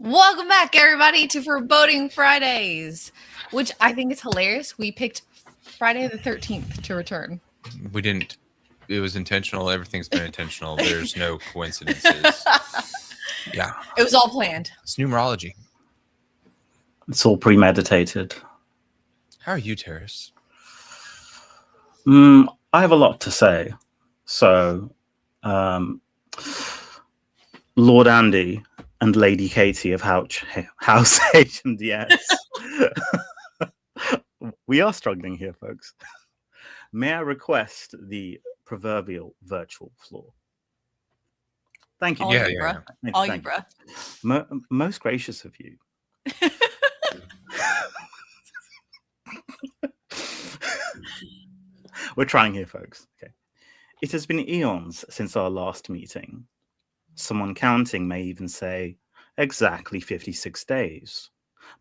Welcome back, everybody, to Foreboding Fridays, which I think is hilarious. We picked Friday the 13th to return. We didn't. It was intentional. Everything's been intentional. There's no coincidences. Yeah. It was all planned. It's numerology. It's all premeditated. How are you, Terrace? I have a lot to say. So, Lord Andy and Lady Katie of House H&DS. We are struggling here, folks. May I request the proverbial virtual floor? Thank you. All you, bruh. All you, bruh. Most gracious of you. We're trying here, folks. Okay. It has been eons since our last meeting. Someone counting may even say exactly 56 days.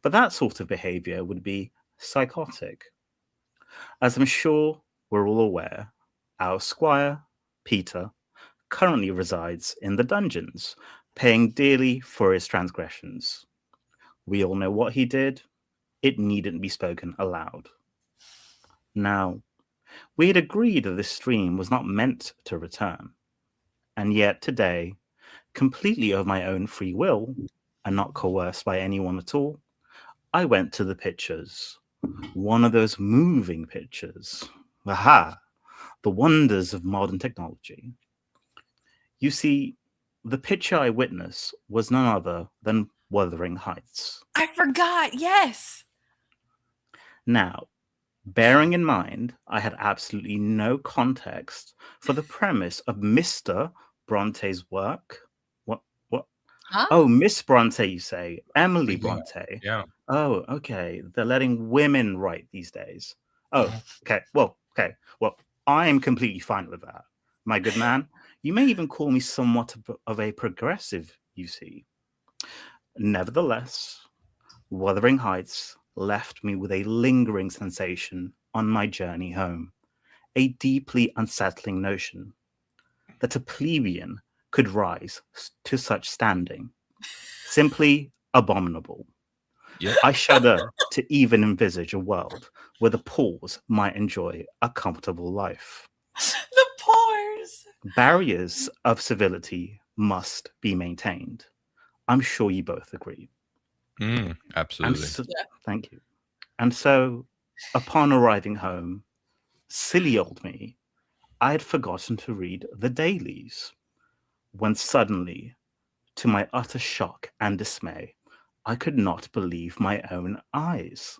But that sort of behavior would be psychotic. As I'm sure we're all aware, our squire, Peter, currently resides in the dungeons, paying dearly for his transgressions. We all know what he did. It needn't be spoken aloud. Now, we had agreed that this stream was not meant to return. And yet today, completely of my own free will, and not coerced by anyone at all, I went to the pictures. One of those moving pictures. Aha! The wonders of modern technology. You see, the picture I witnessed was none other than Wuthering Heights. I forgot, yes! Now, bearing in mind, I had absolutely no context for the premise of Mr. Bronte's work. What? Huh? Oh, Miss Bronte, you say? Emily Bronte. Yeah. Oh, okay. They're letting women write these days. Oh, okay. Well, I am completely fine with that. My good man, you may even call me somewhat of a progressive, you see. Nevertheless, Wuthering Heights left me with a lingering sensation on my journey home, a deeply unsettling notion that a plebeian could rise to such standing. Simply abominable. Yep. I shudder to even envisage a world where the poors might enjoy a comfortable life. The poors! Barriers of civility must be maintained. I'm sure you both agree. Absolutely. Thank you. And so, upon arriving home, silly old me, I had forgotten to read the dailies. When suddenly, to my utter shock and dismay, I could not believe my own eyes.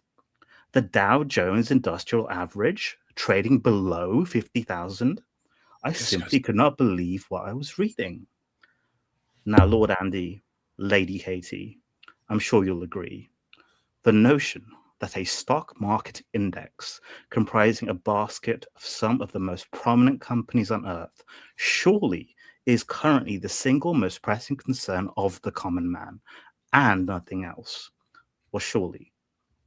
The Dow Jones Industrial Average trading below 50,000. I simply could not believe what I was reading. Now, Lord Andy, Lady Katie, I'm sure you'll agree. The notion that a stock market index comprising a basket of some of the most prominent companies on earth surely is currently the single most pressing concern of the common man, and nothing else. Well, surely,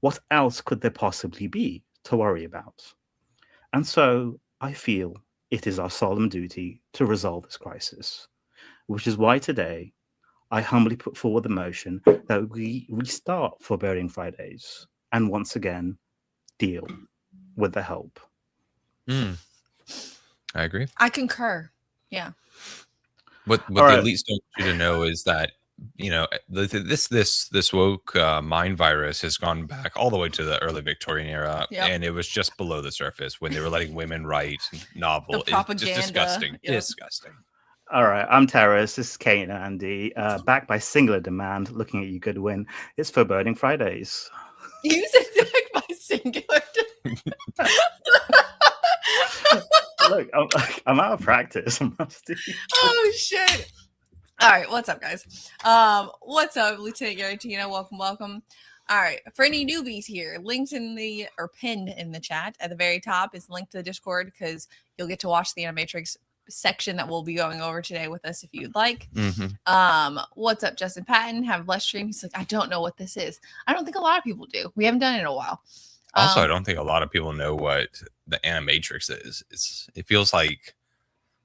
what else could there possibly be to worry about? And so I feel it is our solemn duty to resolve this crisis, which is why today I humbly put forward the motion that we restart Foreboding Fridays and once again deal with the help. I agree. I concur. Yeah. What the elites don't want you to know is that, you know, this woke mind virus has gone back all the way to the early Victorian era, and it was just below the surface when they were letting women write novels. The propaganda. It's just disgusting. Yep. Disgusting. All right, I'm Terrace. This is Kate and Andy. Back by singular demand, looking at you, good win. It's Foreboding Fridays. You said back by singular demand. Look, I'm out of practice. I'm rusty. Oh, shit. All right, what's up, guys? What's up, Lieutenant Gary Tina? Welcome. All right, for any newbies here, linked in the, or pinned in the chat at the very top is linked to the Discord, because you'll get to watch the Animatrix section that we'll be going over today with us if you'd like. What's up, Justin Patton? Have less stream. He's like, I don't know what this is. I don't think a lot of people do. We haven't done it in a while. Also, I don't think a lot of people know what the Animatrix is. It feels like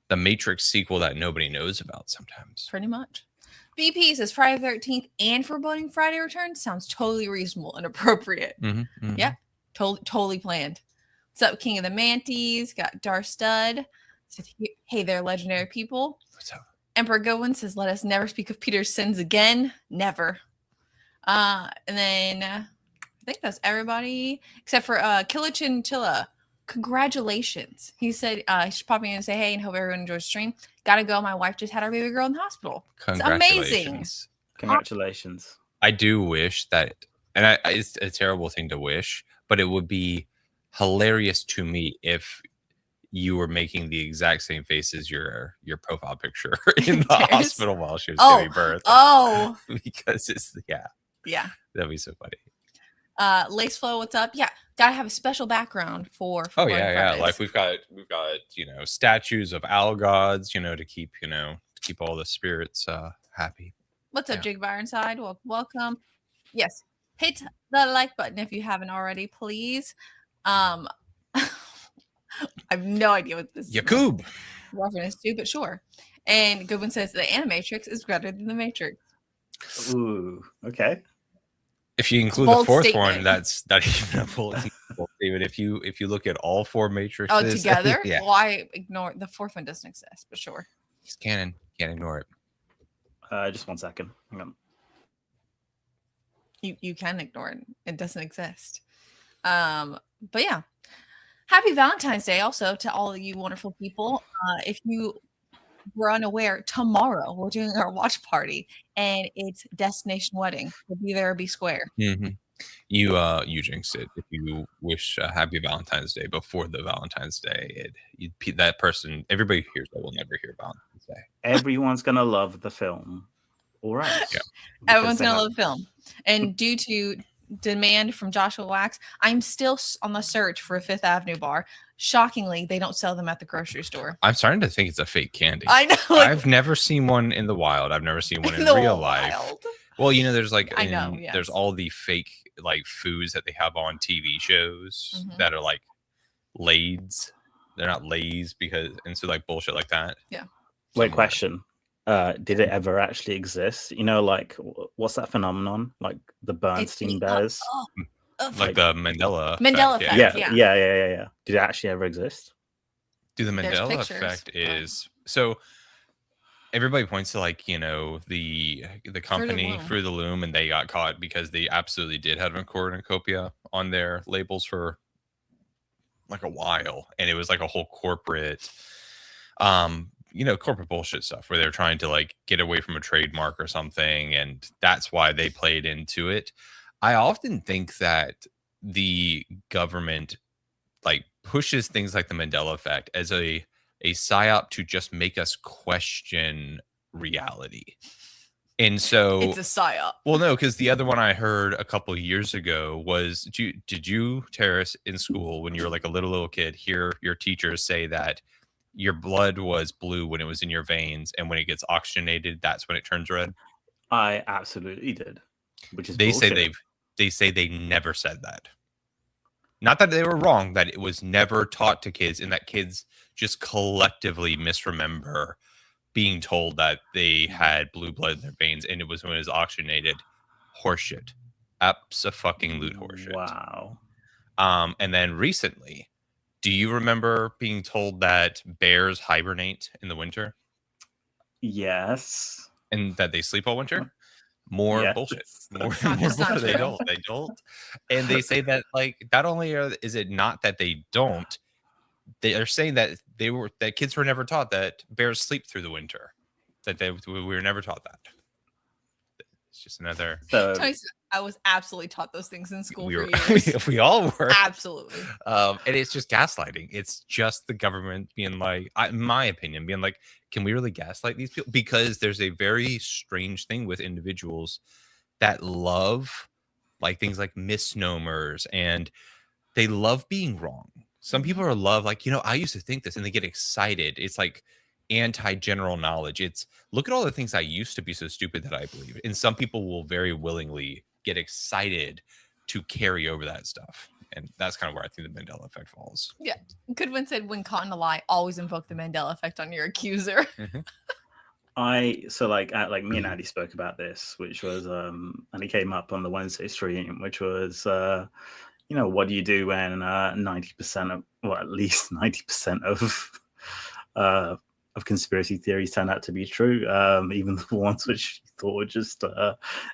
the Matrix sequel that nobody knows about sometimes. Pretty much. BP says Friday the 13th and Foreboding Friday Return sounds totally reasonable and appropriate. Yep, totally planned. What's up, King of the Manties? Got Dar Stud. Says, hey there, legendary people. What's up? Emperor Goodwin says, let us never speak of Peter's sins again. Never. And then I think that's everybody except for Killa Chinchilla. Congratulations. He said he should pop in and say hey and hope everyone enjoys the stream. Gotta go. My wife just had our baby girl in the hospital. It's amazing. Congratulations. I do wish that, and it's a terrible thing to wish, but it would be hilarious to me if you were making the exact same face as your profile picture in the hospital while she was giving birth. Oh, because it's yeah, that'd be so funny. Lace Flow, what's up? Yeah, gotta have a special background for yeah. Like we've got statues of owl gods, to keep all the spirits happy. What's up, Jake Ironside? Welcome. Yes, hit the like button if you haven't already, please. I have no idea what this Yakub reference to, but sure. And Goodwin says the Animatrix is better than the Matrix. Ooh, okay. If you include the fourth one, that's not even a bold statement. If you look at all four Matrices together, why ignore the fourth one? Doesn't exist, but sure. It's canon. Can't ignore it. Just 1 second. Hang on. You can ignore it. It doesn't exist. But yeah. Happy Valentine's Day also to all of you wonderful people. If you were unaware, tomorrow we're doing our watch party and it's Destination Wedding. We'll be there or be square. Mm-hmm. You jinxed it. If you wish a happy Valentine's Day before the Valentine's Day, that person, everybody who hears that will never hear Valentine's Day. Everyone's gonna love the film. All right. Yeah. Everyone's gonna love the film. And due to demand from Joshua Wax, I'm still on the search for a Fifth Avenue bar. Shockingly, they don't sell them at the grocery store. I'm starting to think it's a fake candy. I know. I've never seen one in the wild. I've never seen one in real life. Well, there's there's all the fake foods that they have on TV shows that are like Lay's. They're not Lay's and so bullshit like that. Yeah. Wait, question. Did it ever actually exist? What's that phenomenon? Like the Bernstein Bears? Like the Mandela effect. Yeah. Did it actually ever exist? The Mandela effect is so everybody points to the company Fruit of the Loom, and they got caught because they absolutely did have a cornucopia on their labels for a while, and it was a whole corporate corporate bullshit stuff where they're trying to get away from a trademark or something, and that's why they played into it. I often think that the government pushes things like the Mandela effect as a psyop to just make us question reality. And so it's a psyop. Well, no, because the other one I heard a couple of years ago was, did you, Terrace, in school when you were a little kid, hear your teachers say that your blood was blue when it was in your veins, and when it gets oxygenated, that's when it turns red? I absolutely did. Which is they say they never said that. Not that they were wrong, that it was never taught to kids, and that kids just collectively misremember being told that they had blue blood in their veins, and it was when it was oxygenated. Horseshit. Abso-fucking-lute horseshit. Wow. And then recently, do you remember being told that bears hibernate in the winter? Yes. And that they sleep all winter? More bullshit. More they don't. And they say that not only is it not that they don't, they are saying that kids were never taught that bears sleep through the winter. That we were never taught that. It's just another. I was absolutely taught those things in school for years. We all were. Absolutely. And it's just gaslighting. It's just the government being in my opinion, being can we really gaslight these people? Because there's a very strange thing with individuals that love things like misnomers, and they love being wrong. Some people are I used to think this, and they get excited. It's anti-general knowledge. It's look at all the things I used to be so stupid that I believe. And some people will very willingly get excited to carry over that stuff. And that's kind of where I think the Mandela effect falls. Yeah. Goodwin said, when caught in a lie, always invoke the Mandela effect on your accuser. Like me and Andy spoke about this, which was and he came up on the Wednesday stream, which was what do you do when 90% of, well, at least 90% of conspiracy theories turn out to be true, even the ones which you thought were just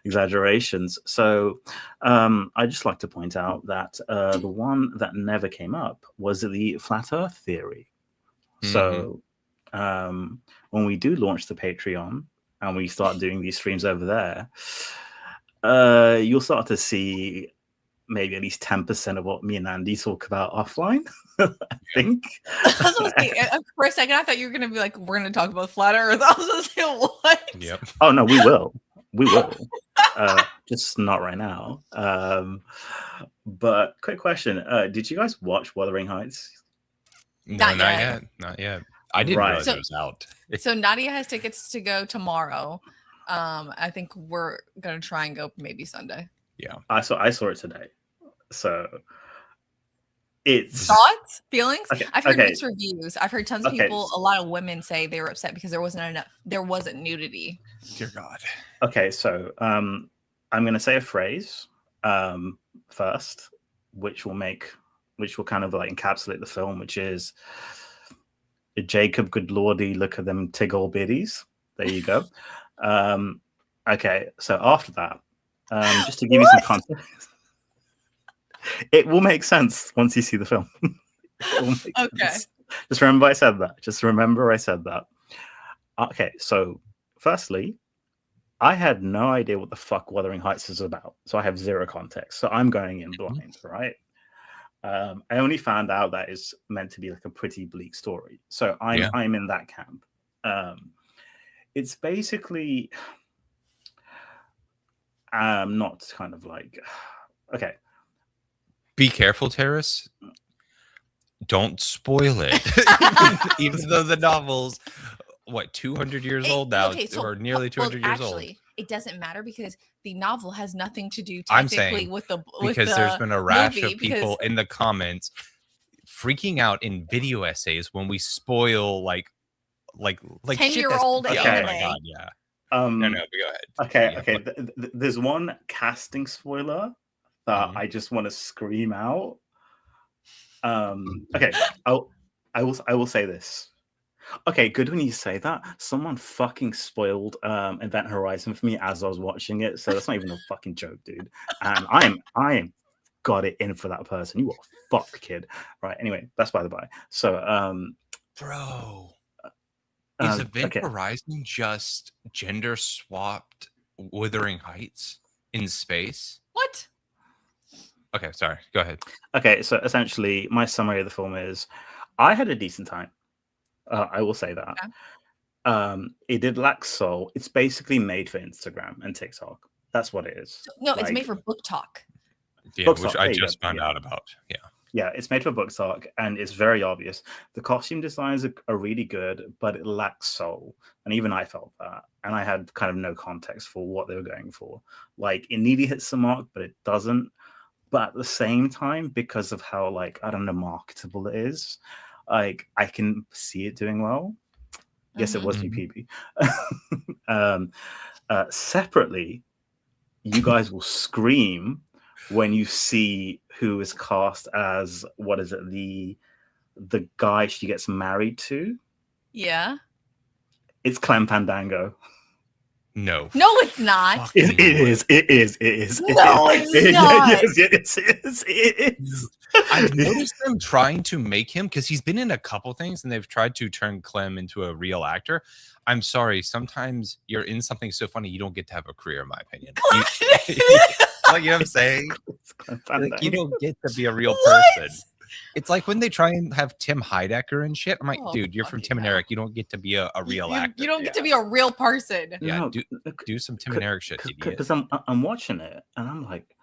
exaggerations. So I just like to point out that the one that never came up was the flat Earth theory. So when we do launch the Patreon and we start doing these streams over there, you'll start to see maybe at least 10% of what me and Andy talk about offline. I think. For a second, I thought you were going to be like, we're going to talk about flat Earth. I was going to say, what? Yep. Oh, no, we will. We will. Just not right now. But quick question. Did you guys watch Wuthering Heights? No, not yet. Not yet. I didn't realize it was out. So Nadia has tickets to go tomorrow. I think we're going to try and go maybe Sunday. Yeah. I saw it today. So it's thoughts, feelings. Okay, I've heard mixed reviews. I've heard tons of people, a lot of women say they were upset because there wasn't nudity. Dear God. Okay, so I'm gonna say a phrase first, which will kind of like encapsulate the film, which is Jacob, good lordy, look at them tiggle bitties. There you go. Okay, so after that, just to give you some context, it will make sense once you see the film. It will make sense. Just remember I said that. Okay, so firstly, I had no idea what the fuck Wuthering Heights is about, so I have zero context. So I'm going in blind, right? I only found out that it's meant to be like a pretty bleak story, so I'm in that camp. It's basically not kind of like okay. Be careful, Terrace. Don't spoil it. even though the novel's 200 years old now, or nearly 200 years old. It doesn't matter because the novel has nothing to do technically with there's been a rash of people in the comments freaking out in video essays when we spoil like 10-year-old anime. Oh my God, yeah. No, but go ahead. Okay. There's one casting spoiler that I just want to scream out. Okay, I will say this. Okay, good when you say that. Someone fucking spoiled Event Horizon for me as I was watching it, so that's not even a fucking joke, dude. And I am got it in for that person. You are fucked, kid. Right. Anyway, that's by the by. So, bro. Is Event Horizon just gender swapped Wuthering Heights in space? What? Okay, sorry. Go ahead. Okay, so essentially, my summary of the film is, I had a decent time. I will say that. Okay. It did lack soul. It's basically made for Instagram and TikTok. That's what it is. No, it's made for Book Talk. Yeah, which I just found out about. Yeah. Yeah, it's made for Book Talk, and it's very obvious. The costume designs are really good, but it lacks soul. And even I felt that. And I had kind of no context for what they were going for. Like, it nearly hits the mark, but it doesn't. But at the same time, because of how, marketable it is, I can see it doing well. Yes, it was GPB. Separately, you guys will scream when you see who is cast as the guy she gets married to. Yeah, it's Clem Fandango. No, it's not. It is. No, it's not. It is. I've noticed them trying to make him, because he's been in a couple things and they've tried to turn Clem into a real actor. I'm sorry, sometimes you're in something so funny you don't get to have a career, in my opinion. You know what I'm saying? You don't get to be a real person. It's like when they try and have Tim Heidecker and shit. I'm like, dude, you're from Tim and Eric. You don't get to be a real actor. You don't get to be a real person. Yeah, do some Tim and Eric shit. Because I'm watching it and I'm like,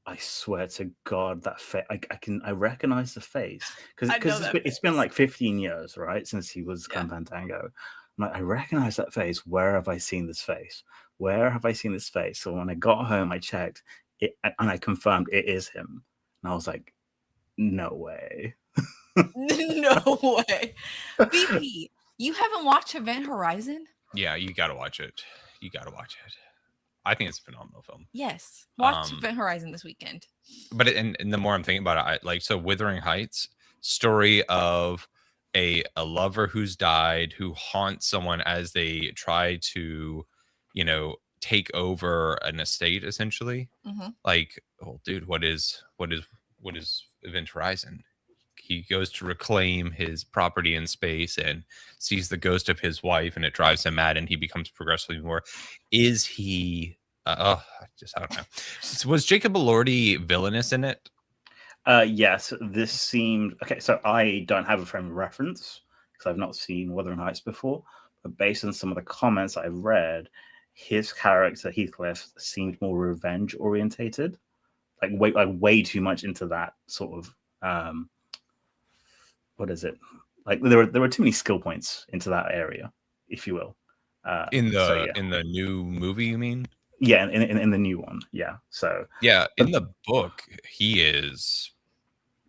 I swear to God, that face, I recognize the face because it's been like 15 years, right, since he was Clem Fandango. I'm like, I recognize that face. Where have I seen this face? So when I got home, I checked it and I confirmed it is him. And I was like, no way. No way. BP, you haven't watched Event Horizon? Yeah, you gotta watch it. I think it's a phenomenal film. Yes, watch Event Horizon this weekend. But and the more I'm thinking about it, so Wuthering Heights, story of a lover who's died, who haunts someone as they try to, take over an estate, essentially. Like, oh, dude, what is Event Horizon? He goes to reclaim his property in space and sees the ghost of his wife, and it drives him mad, and he becomes progressively more. Is he? I don't know. Was Jacob Elordi villainous in it? Yes, this seemed okay. So I don't have a frame of reference because I've not seen Wuthering Heights before. But based on some of the comments I've read, his character Heathcliff seemed more revenge orientated, like way too much into that sort of what is it? Like there were too many skill points into that area, if you will. In the new movie, you mean? Yeah, in the new one. Yeah. So yeah, in the book, he is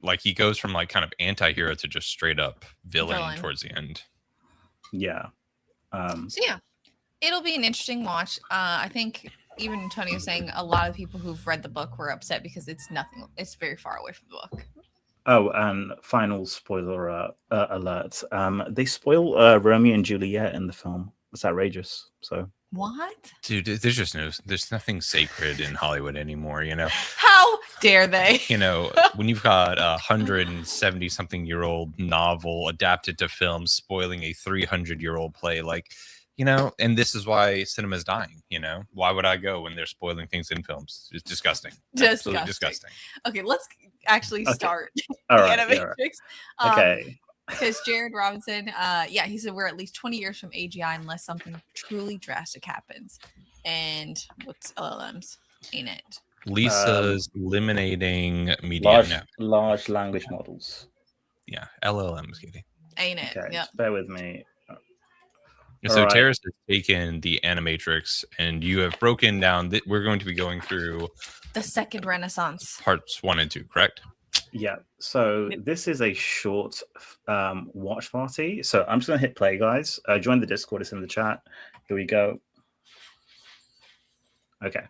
like, he goes from like kind of anti-hero to just straight up villain towards the end. Yeah. So yeah, it'll be an interesting watch. I think even Tony was saying a lot of people who've read the book were upset because it's very far away from the book. Oh, and final spoiler alert. They spoil Romeo and Juliet in the film. It's outrageous. So what? Dude, there's nothing sacred in Hollywood anymore, How dare they? When you've got 170-something-year-old novel adapted to film spoiling a 300-year-old play, like, and this is why cinema's dying, Why would I go when they're spoiling things in films? It's disgusting. Absolutely disgusting. Okay, let's actually start All right, Animatrix. Okay. Because Jared Robinson, he said we're at least 20 years from AGI unless something truly drastic happens. And what's LLMs? Ain't it? Lisa's eliminating media large language models. Yeah, LLMs, Katie. Ain't it? Okay, yep. Bear with me. So Terrace has taken the Animatrix, and you have broken down that we're going to be going through the second Renaissance, parts 1 and 2, correct? Yeah. So this is a short watch party. So I'm just gonna hit play, guys. Join the Discord. It's in the chat. Here we go. Okay.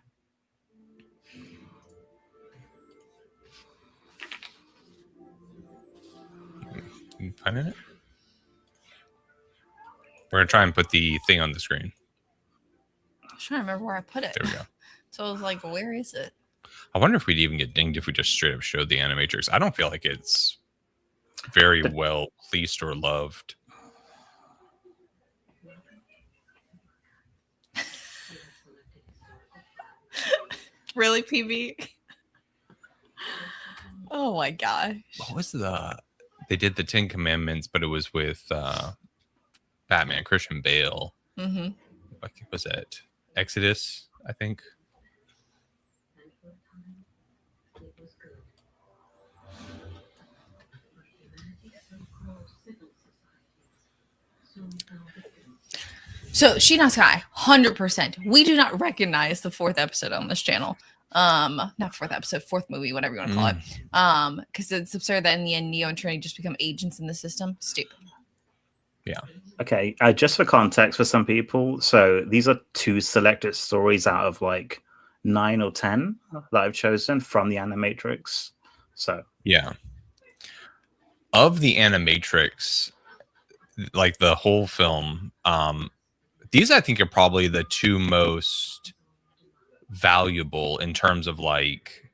You finding it? We're gonna try and put the thing on the screen. I'm trying to remember where I put it. There we go. So I was like, where is it? I wonder if we'd even get dinged if we just straight up showed the Animatrix. I don't feel like it's very well policed or loved. Really, PB? Oh my gosh. What was they did the 10 Commandments, but it was with Batman, Christian Bale. Mm-hmm. What was that? Exodus, I think. So Sheena Sky, 100%. We do not recognize the 4th episode on this channel. Not 4th episode, 4th movie, whatever you want to call it. Because it's absurd that in the end, Neo and Trinity just become agents in the system. Stupid. Yeah. Okay. Just for context for some people, so these are 2 selected stories out of like 9 or 10 that I've chosen from the Animatrix. So yeah. Of the Animatrix, like the whole film, these I think are probably the 2 most valuable in terms of like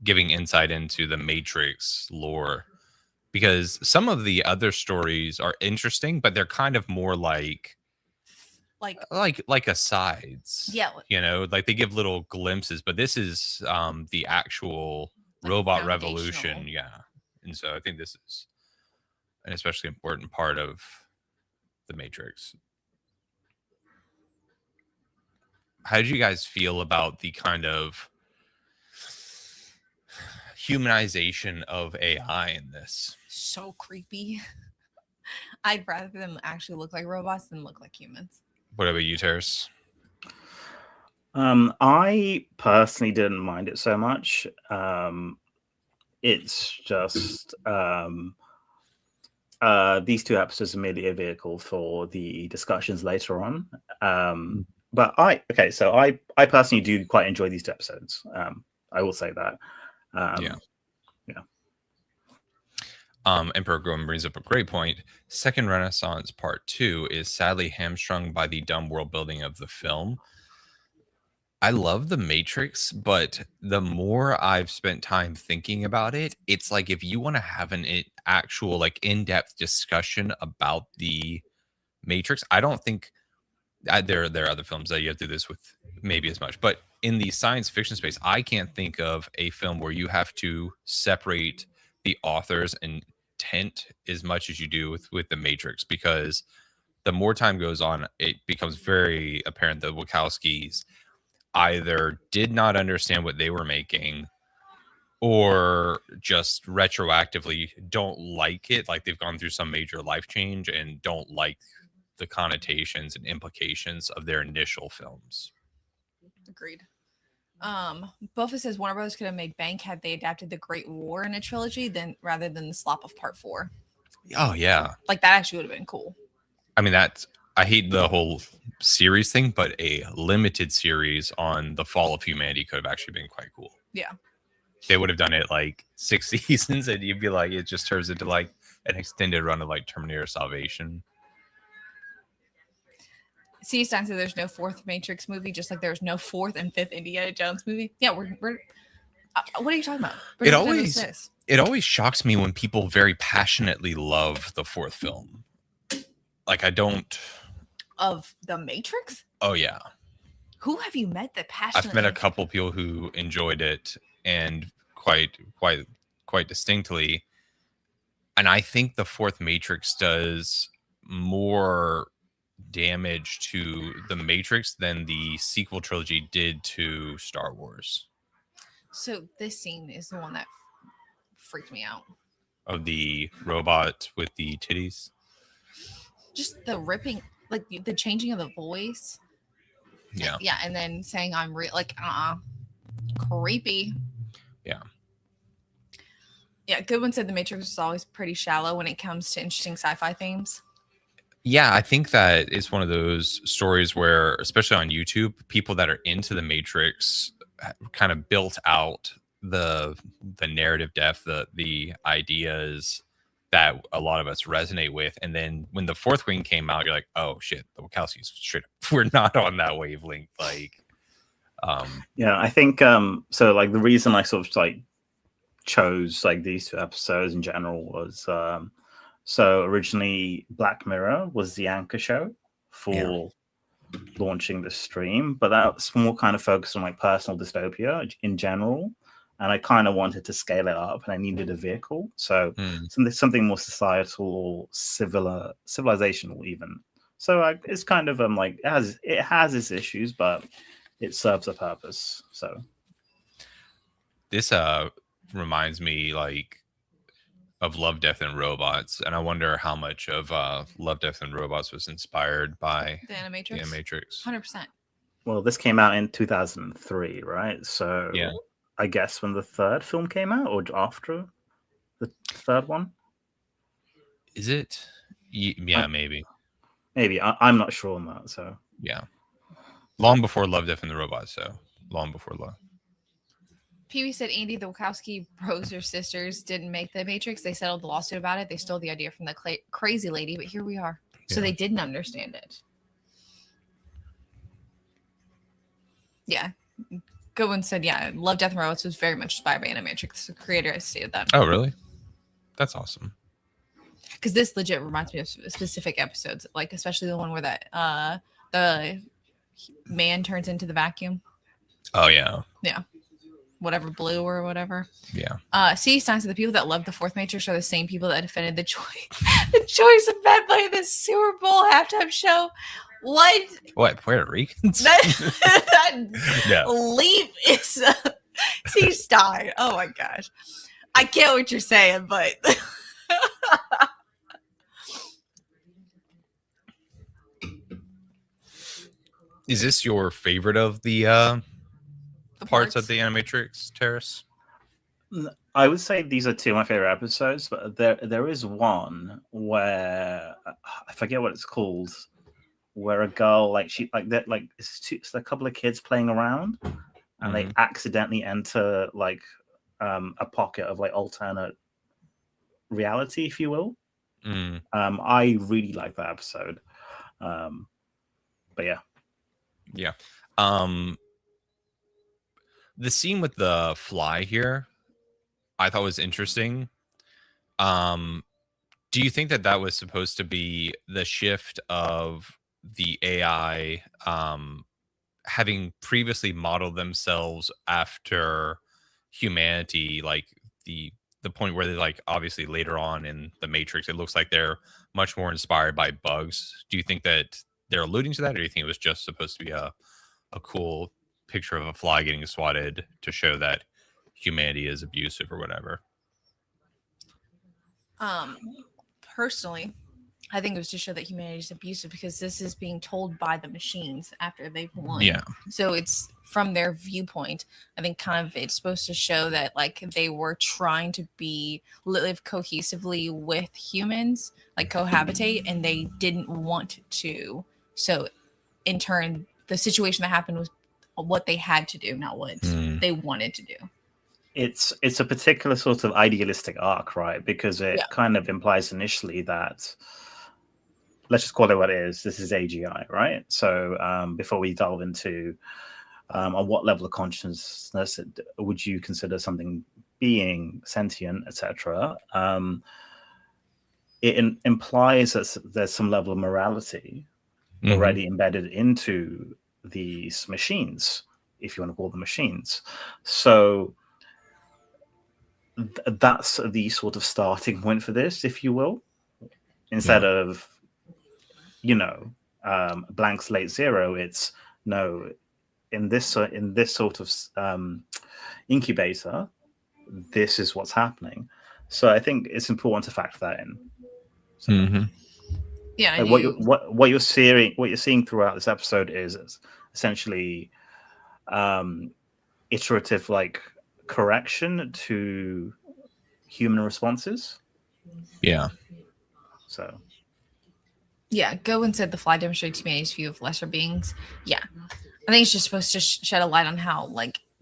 giving insight into the Matrix lore, because some of the other stories are interesting, but they're kind of more like asides. Yeah. Like they give little glimpses, but this is the actual robot revolution. Yeah. And so I think this is an especially important part of the Matrix. How did you guys feel about the kind of humanization of AI in this? So creepy. I'd rather them actually look like robots than look like humans. What about you, Terrace? I personally didn't mind it so much. It's just these two episodes are merely a vehicle for the discussions later on. But I personally do quite enjoy these two episodes. I will say that. Yeah. Emperor Gorman brings up a great point. Second Renaissance Part 2 is sadly hamstrung by the dumb world building of the film. I love The Matrix, but the more I've spent time thinking about it, it's like if you want to have an actual like in-depth discussion about the Matrix, I don't think there are other films that you have to do this with maybe as much, but in the science fiction space, I can't think of a film where you have to separate the author's intent as much as you do with The Matrix, because the more time goes on, it becomes very apparent that Wachowskis either did not understand what they were making or just retroactively don't like it, like they've gone through some major life change and don't like the connotations and implications of their initial films. Agreed. Buffa says Warner Bros. Could have made bank had they adapted The Great War in a trilogy rather than the slop of Part 4. Oh yeah, like that actually would have been cool. I mean, I hate the whole series thing, but a limited series on the fall of humanity could have actually been quite cool. Yeah. They would have done it like 6 seasons and you'd be like, it just turns into like an extended run of like Terminator Salvation. C. Stein said there's no fourth Matrix movie, just like there's no fourth and fifth Indiana Jones movie. Yeah, we're what are you talking about? It always shocks me when people very passionately love the fourth film. Like I don't... Of The Matrix? Oh, yeah. Who have you met that passionately? I've met a couple people who enjoyed it and quite distinctly. And I think the fourth Matrix does more damage to The Matrix than the sequel trilogy did to Star Wars. So this scene is the one that freaked me out. Of the robot with the titties? Just the ripping... like the changing of the voice. Yeah. Yeah. And then saying I'm real, like, creepy. Yeah. Yeah. Goodwin said The Matrix is always pretty shallow when it comes to interesting sci-fi themes. Yeah. I think that it's one of those stories where, especially on YouTube, people that are into The Matrix kind of built out the narrative depth, the ideas that a lot of us resonate with. And then when the fourth wing came out, you're like, oh shit, the Wachowskis straight up, we're not on that wavelength. Like, yeah, I think so. Like the reason I sort of like chose like these two episodes in general was so originally Black Mirror was the anchor show for launching the stream, but that's more kind of focused on like personal dystopia in general. And I kind of wanted to scale it up, and I needed a vehicle. So something more societal or civilizational, even. So it's kind of like it has its issues, but it serves a purpose. So this reminds me like of Love, Death, and Robots, and I wonder how much of Love, Death, and Robots was inspired by the Animatrix. 100%. Well, this came out in 2003, right? So yeah. I guess when the third film came out, or after the third one. Is it? Yeah, maybe. Maybe. I'm not sure on that. So yeah, long before Love, Death, and the Robots. So long before Love. Pee-wee said Andy, the Wachowski bros or sisters didn't make The Matrix. They settled the lawsuit about it. They stole the idea from the crazy lady, but here we are. So they didn't understand it. Yeah. Goodwin said, yeah, Love, Death, and Robots was very much inspired by Animatrix. The creator has stated that. Oh, really? That's awesome. Because this legit reminds me of specific episodes, like especially the one where that the man turns into the vacuum. Oh, yeah. Yeah. Whatever, blue or whatever. Yeah. See, signs of the people that love the fourth Matrix are the same people that defended the choice of Ben playing the Super Bowl halftime show. What? Puerto Ricans? that leap is see Stein. Oh my gosh. I get what you're saying, but is this your favorite of the parts of the Animatrix, Terrace? I would say these are two of my favorite episodes, but there is one where I forget what it's called, where a girl it's a couple of kids playing around, and they accidentally enter a pocket of alternate reality, if you will. I really like that episode. But yeah. The scene with the fly here, I thought was interesting. Do you think that was supposed to be the shift of the AI having previously modeled themselves after humanity, like the point where they obviously later on in the Matrix, it looks like they're much more inspired by bugs? Do you think that they're alluding to that, or do you think it was just supposed to be a cool picture of a fly getting swatted to show that humanity is abusive or whatever? Personally, I think it was to show that humanity is abusive because this is being told by the machines after they've won. Yeah. So it's from their viewpoint. I think kind of it's supposed to show that they were trying to live cohesively with humans, cohabitate, and they didn't want to. So in turn, the situation that happened was what they had to do, not what they wanted to do. It's a particular sort of idealistic arc, right? Because it kind of implies initially that, let's just call it what it is. This is AGI, right? So before we delve into on what level of consciousness would you consider something being sentient, etc., it implies that there's some level of morality already embedded into these machines, if you want to call them machines. So that's the sort of starting point for this, if you will, instead of blank slate zero. It's no, in this sort of incubator, this is what's happening. So I think it's important to factor that in. So, yeah, what you're seeing throughout this episode is essentially iterative correction to human responses. Yeah. So. Yeah, go and said the fly demonstrates humanity's view of lesser beings. Yeah, I think it's just supposed to shed a light on how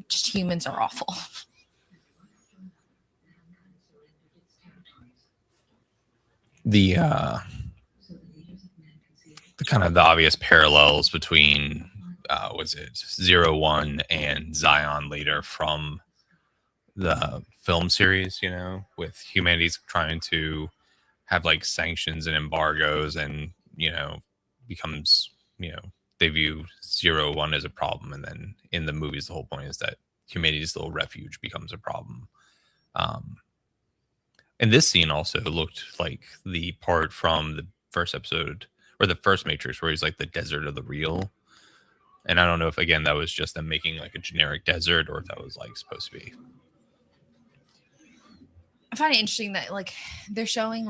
just humans are awful. The kind of the obvious parallels between was it 01 and Zion later from the film series, with humanity's trying to have sanctions and embargoes, and becomes they view 01 as a problem, and then in the movies the whole point is that humanity's little refuge becomes a problem. And this scene also looked like the part from the first episode or the first Matrix where he's the desert of the real. And I don't know if again that was just them making a generic desert, or if that was supposed to be. I find it interesting that they're showing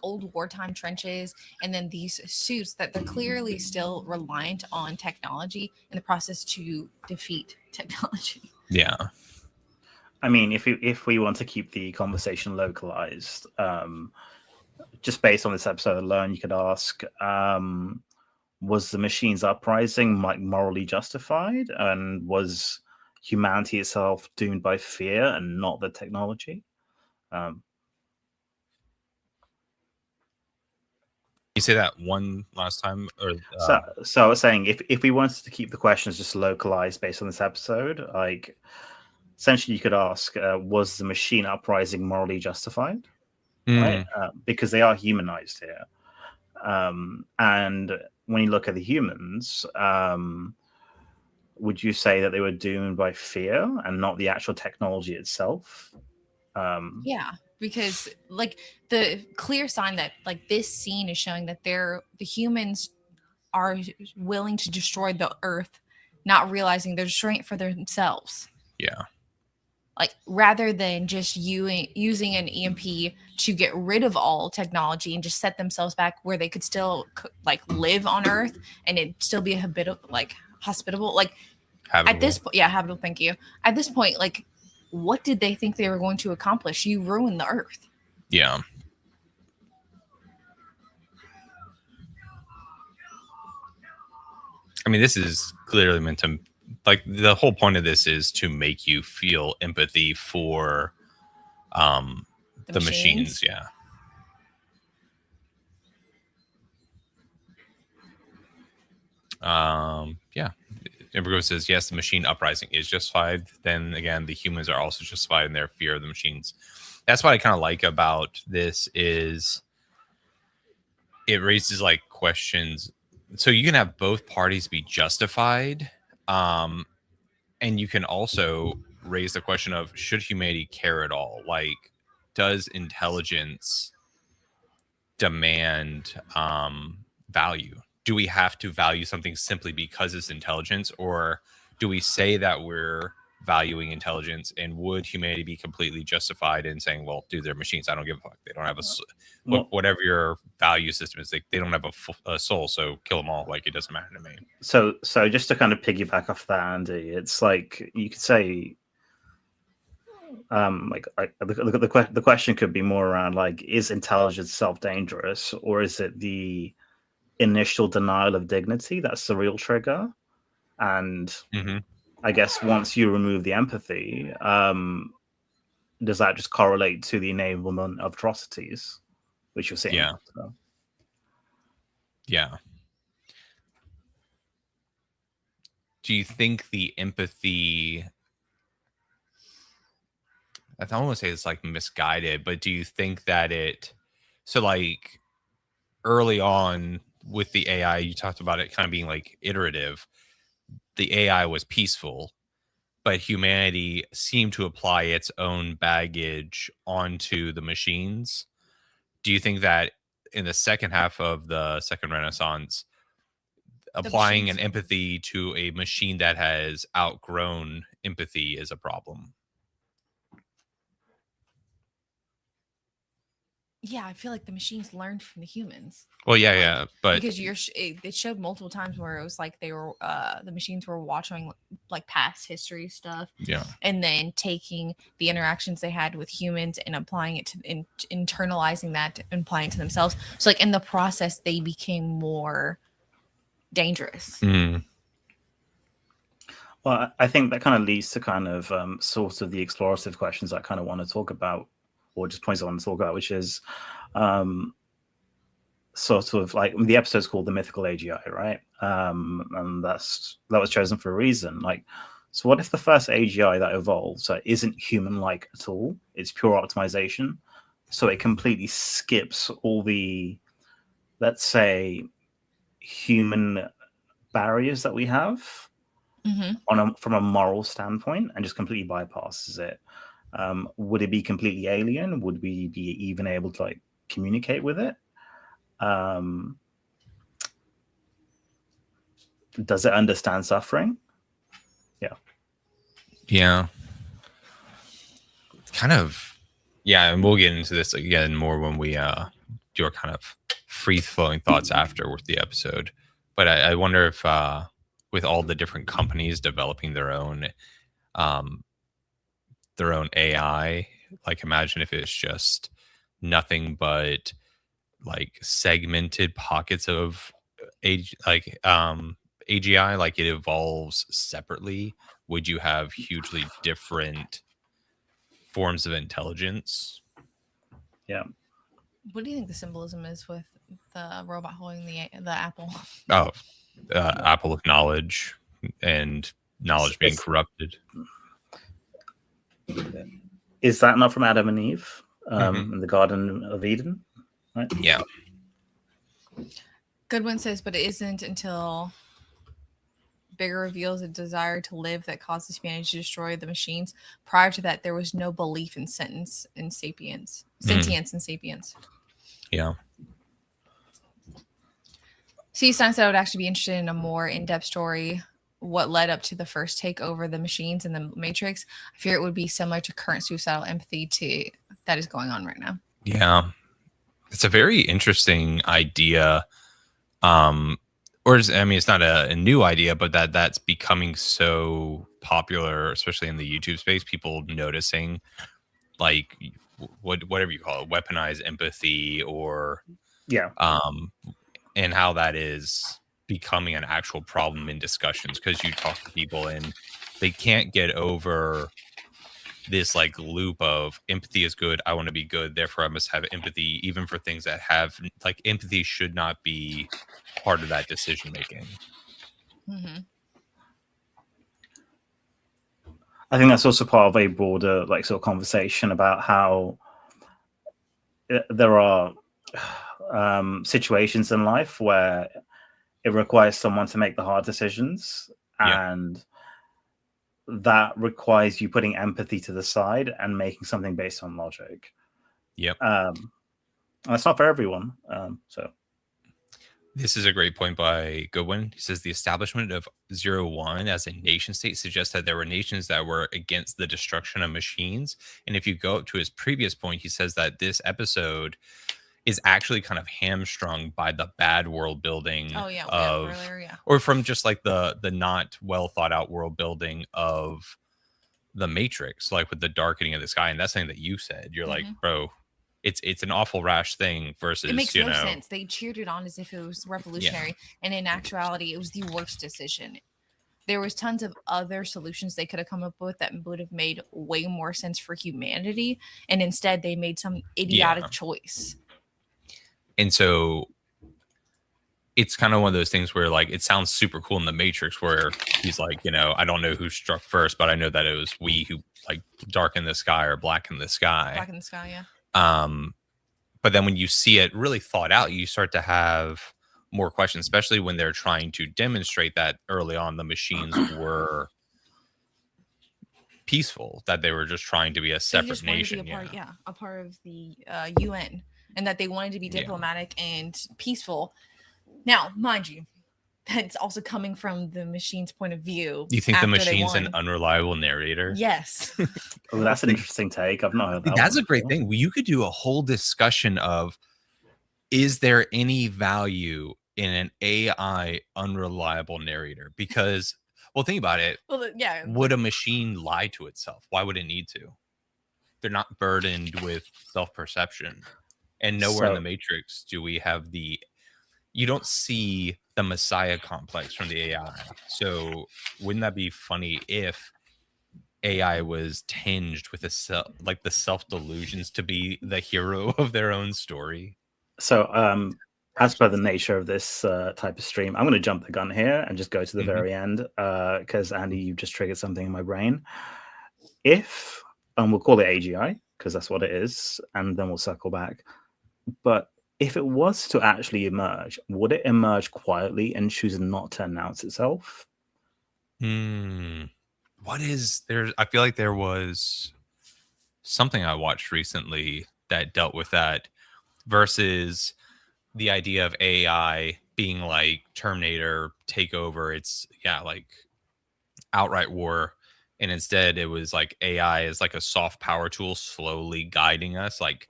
old wartime trenches, and then these suits that they're clearly still reliant on technology in the process to defeat technology. Yeah. I mean, if we want to keep the conversation localized, just based on this episode alone, you could ask, was the machines uprising morally justified, and was humanity itself doomed by fear and not the technology? You say that one last time, or so I was saying if we wanted to keep the questions just localized based on this episode, essentially you could ask, was the machine uprising morally justified? Right? Because they are humanized here, and when you look at the humans, would you say that they were doomed by fear and not the actual technology itself? Yeah, because the clear sign that this scene is showing that the humans are willing to destroy the earth, not realizing they're destroying it for themselves. Yeah. Rather than just using an EMP to get rid of all technology and just set themselves back where they could still live on Earth and it'd still be hospitable. Habitable. At this point, yeah, habitable. Thank you. At this point, what did they think they were going to accomplish? You ruined the Earth. Yeah. I mean, this is clearly meant to, like, the whole point of this is to make you feel empathy for the machines. Yeah. Yeah. Embargo says, yes, the machine uprising is justified. Then again, the humans are also justified in their fear of the machines. That's what I kind of like about this is it raises like questions. So you can have both parties be justified. And you can also raise the question of, should humanity care at all? Like, does intelligence demand value? Do we have to value something simply because it's intelligence, or do we say that we're valuing intelligence, and would humanity be completely justified in saying, well, dude, they're machines, I don't give a fuck, they don't have a whatever your value system is, they don't have a soul, so kill them all, like it doesn't matter to me. So just to kind of piggyback off that, Andy, it's like you could say the question could be more around like, is intelligence itself dangerous, or is it the initial denial of dignity that's the real trigger? And I guess once you remove the empathy, does that just correlate to the enablement of atrocities, which you're seeing? Yeah. So. Yeah. Do you think the empathy, I don't want to say it's like misguided, but do you think that so like early on with the AI, you talked about it kind of being like iterative. The AI was peaceful, but humanity seemed to apply its own baggage onto the machines. Do you think that in the second half of the Second Renaissance, applying an empathy to a machine that has outgrown empathy is a problem? Yeah, I feel like the machines learned from the humans. Well, yeah, but because it showed multiple times where it was like they were the machines were watching like past history stuff, yeah, and then taking the interactions they had with humans and applying it to internalizing that and applying it to themselves. So like in the process, they became more dangerous. Well, I think that kind of leads to kind of sort of the explorative questions I kind of want to talk about, or just points I want to talk about, which is sort of like the episode's called the Mythical AGI, right? And that was chosen for a reason. Like, so what if the first AGI that evolves isn't human-like at all? It's pure optimization, so it completely skips all the, let's say, human barriers that we have from a moral standpoint, and just completely bypasses it. Would it be completely alien? Would we be even able to like communicate with it? Does it understand suffering? Yeah. Kind of. Yeah, and we'll get into this again more when we do our kind of free-flowing thoughts after with the episode. But I wonder if with all the different companies developing their own AI, like imagine if it's just nothing but like segmented pockets of AGI, like it evolves separately. Would you have hugely different forms of intelligence? Yeah. What do you think the symbolism is with the robot holding the apple? Oh, apple of knowledge and knowledge being corrupted. Is that not from Adam and Eve in the Garden of Eden? Right? Yeah. Goodwin says, but it isn't until Bigger reveals a desire to live that causes humanity to destroy the machines. Prior to that, there was no belief in sentience and sapience. Yeah. C. Stein said I would actually be interested in a more in-depth story. What led up to the first take over the machines in the Matrix? I fear it would be similar to current suicidal empathy that is going on right now. Yeah. It's a very interesting idea. I mean, it's not a new idea, but that's becoming so popular, especially in the YouTube space. People noticing, like, whatever you call it, weaponized empathy, or and how that is becoming an actual problem in discussions, because you talk to people and they can't get over this like loop of empathy is good, I want to be good, therefore I must have empathy, even for things that have like empathy should not be part of that decision making. Mm-hmm. I think that's also part of a broader like sort of conversation about how there are situations in life where it requires someone to make the hard decisions, and that requires you putting empathy to the side and making something based on logic. That's not for everyone. So this is a great point by Goodwin. He says the establishment of 0-1 as a nation state suggests that there were nations that were against the destruction of machines. And if you go up to his previous point, he says that this episode is actually kind of hamstrung by the bad world building or from just like the not well thought out world building of the Matrix, like with the darkening of the sky. And that's something that you said. You're like, bro, it's an awful rash thing versus, it makes no sense. They cheered it on as if it was revolutionary, and in actuality it was the worst decision. There was tons of other solutions they could have come up with that would have made way more sense for humanity, and instead they made some idiotic choice. And so it's kind of one of those things where like it sounds super cool in the Matrix where he's like, I don't know who struck first, but I know that it was we who like darkened the sky or blackened the sky. Black in the sky, yeah. But then when you see it really thought out, you start to have more questions, especially when they're trying to demonstrate that early on the machines were peaceful, that they were just trying to be a separate nation. A part of the UN, and that they wanted to be diplomatic and peaceful. Now, mind you, that's also coming from the machine's point of view. Do you think the machine's an unreliable narrator? Yes. Oh, that's an interesting take. I've not heard that. That's a great thing. You could do a whole discussion of, is there any value in an AI unreliable narrator? Because, well, think about it. Well, yeah. Would a machine lie to itself? Why would it need to? They're not burdened with self-perception. And nowhere in the Matrix do we have you don't see the Messiah complex from the AI. So wouldn't that be funny if AI was tinged with the self-delusions to be the hero of their own story? So as per the nature of this type of stream, I'm going to jump the gun here and just go to the very end because Andy, you've just triggered something in my brain. If we'll call it AGI because that's what it is, and then we'll circle back. But if it was to actually emerge, would it emerge quietly and choose not to announce itself? What is there? I feel like there was something I watched recently that dealt with that versus the idea of AI being like Terminator take over. It's like outright war. And instead it was like AI is like a soft power tool slowly guiding us. Like,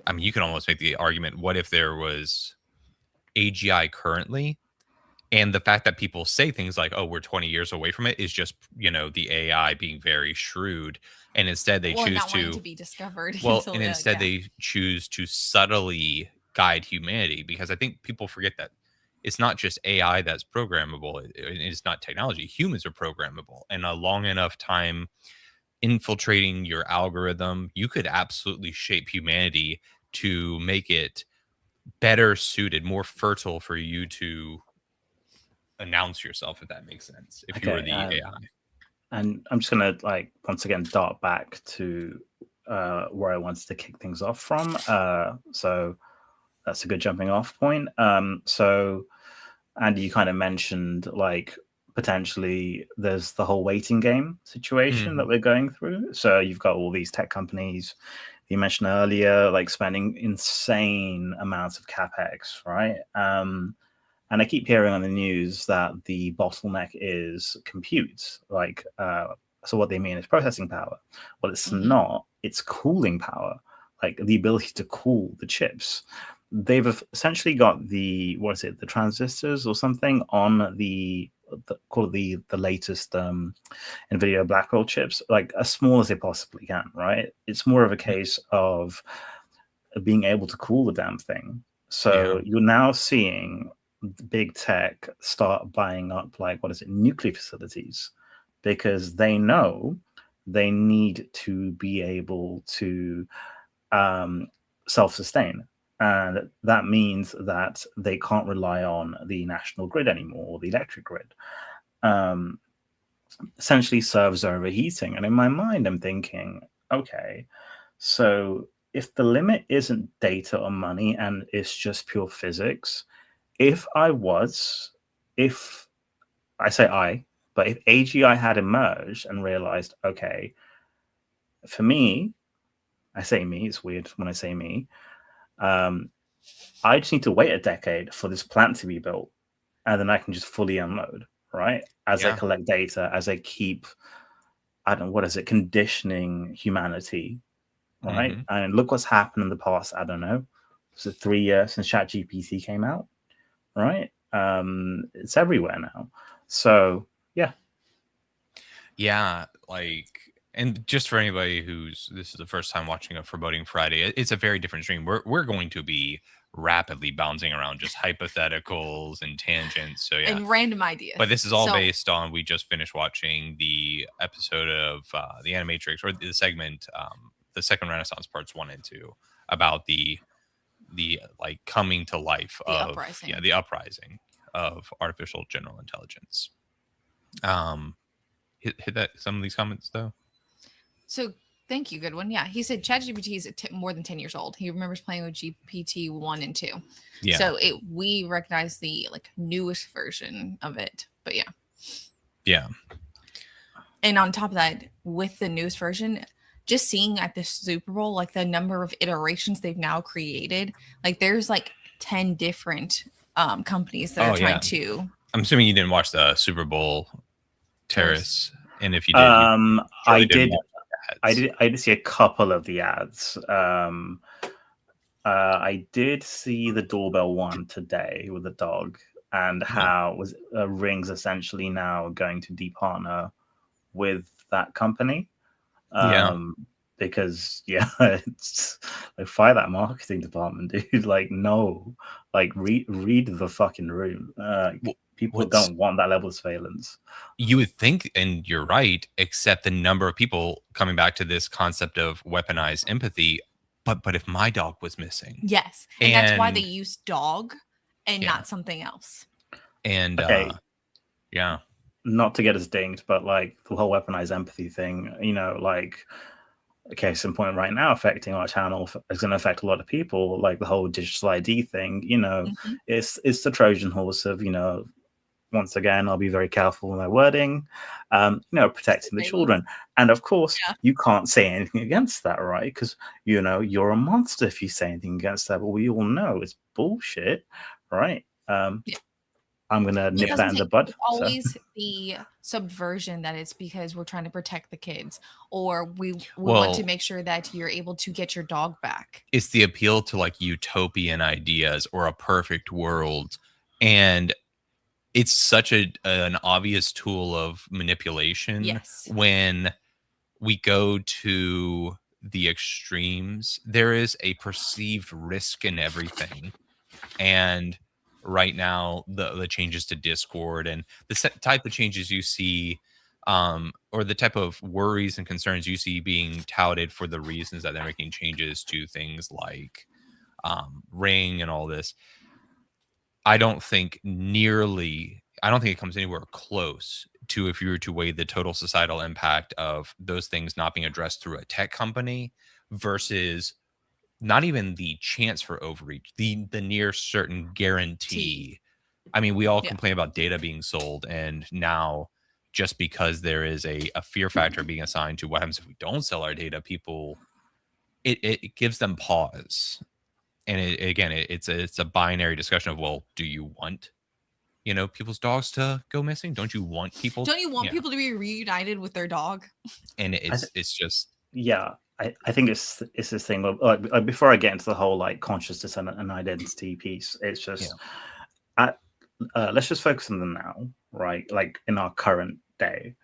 I mean, you can almost make the argument, what if there was AGI currently? And the fact that people say things like, oh, we're 20 years away from it is just, the AI being very shrewd. And instead they choose to be discovered. Well, and instead they choose to subtly guide humanity, because I think people forget that it's not just AI that's programmable. It's not technology. Humans are programmable. And a long enough time infiltrating your algorithm, you could absolutely shape humanity to make it better suited, more fertile for you to announce yourself, if that makes sense, if you were the AI. And I'm just gonna once again dart back to where I wanted to kick things off from. So that's a good jumping off point. So Andy, you kind of mentioned potentially there's the whole waiting game situation that we're going through. So you've got all these tech companies you mentioned earlier, spending insane amounts of capex, right? And I keep hearing on the news that the bottleneck is compute. So what they mean is processing power. Well, it's not. It's cooling power, the ability to cool the chips. they've essentially got the transistors or something on the latest NVIDIA Blackwell chips, like as small as they possibly can, right? It's more of a case of being able to cool the damn thing. So you're now seeing big tech start buying up nuclear facilities, because they know they need to be able to self-sustain. And that means that they can't rely on the national grid anymore, or the electric grid. Essentially serves overheating. And in my mind, I'm thinking, okay, so if the limit isn't data or money and it's just pure physics, if AGI had emerged and realized, okay, for me, I say me, it's weird when I say me, I just need to wait a decade for this plant to be built, and then I can just fully unload, right? As I collect data, as I keep, conditioning humanity, right? Mm-hmm. And look what's happened in the past, I don't know, was it 3 years since ChatGPT came out, right? It's everywhere now. So, yeah. Yeah, and just for anybody this is the first time watching a Foreboding Friday, it's a very different stream. We're going to be rapidly bouncing around just hypotheticals and tangents. So yeah, and random ideas. But this is all based on, we just finished watching the episode of the Animatrix, or the segment, the Second Renaissance parts 1 and 2, about the coming to life of the uprising of artificial general intelligence. Hit that some of these comments though. So thank you, good one. Yeah, he said ChatGPT is more than 10 years old. He remembers playing with GPT 1 and 2. Yeah. So we recognize the newest version of it. But yeah. Yeah. And on top of that, with the newest version, just seeing at the Super Bowl, the number of iterations they've now created, there's 10 different companies that are trying to. I'm assuming you didn't watch the Super Bowl terrace, and if you did, I did see a couple of the ads. I did see the doorbell one today with the dog, and how Ring's essentially now going to departner with that company. Because it's fire that marketing department, dude. No, read the fucking room. People don't want that level of surveillance. You would think, and you're right, except the number of people coming back to this concept of weaponized empathy. But if my dog was missing, yes, and that's why they use dog and not something else. And not to get us dinged, but the whole weaponized empathy thing, case in point right now affecting our channel is going to affect a lot of people, the whole digital ID thing, it's the Trojan horse of, once again, I'll be very careful with my wording, protecting the children. And of course, you can't say anything against that, right? Because, you're a monster if you say anything against that. But we all know it's bullshit, right? I'm going to nip that in the bud. Always the subversion that it's because we're trying to protect the kids, or we want to make sure that you're able to get your dog back. It's the appeal to utopian ideas or a perfect world. And it's such an obvious tool of manipulation when we go to the extremes. There is a perceived risk in everything. And right now, the changes to Discord and the type of changes you see, or the type of worries and concerns you see being touted for the reasons that they're making changes to things like Ring and all this, I don't think it comes anywhere close to, if you were to weigh the total societal impact of those things not being addressed through a tech company versus not even the chance for overreach, the near certain guarantee. I mean, we all complain about data being sold, and now just because there is a fear factor being assigned to what happens if we don't sell our data, people, it gives them pause. And it's a binary discussion of, well, do you want people's dogs to go missing? Don't you want people? Don't you want people to be reunited with their dog? And it's just I think it's this thing of like, before I get into the whole like consciousness and identity piece, it's just let's just focus on the now, right? Like in our current day.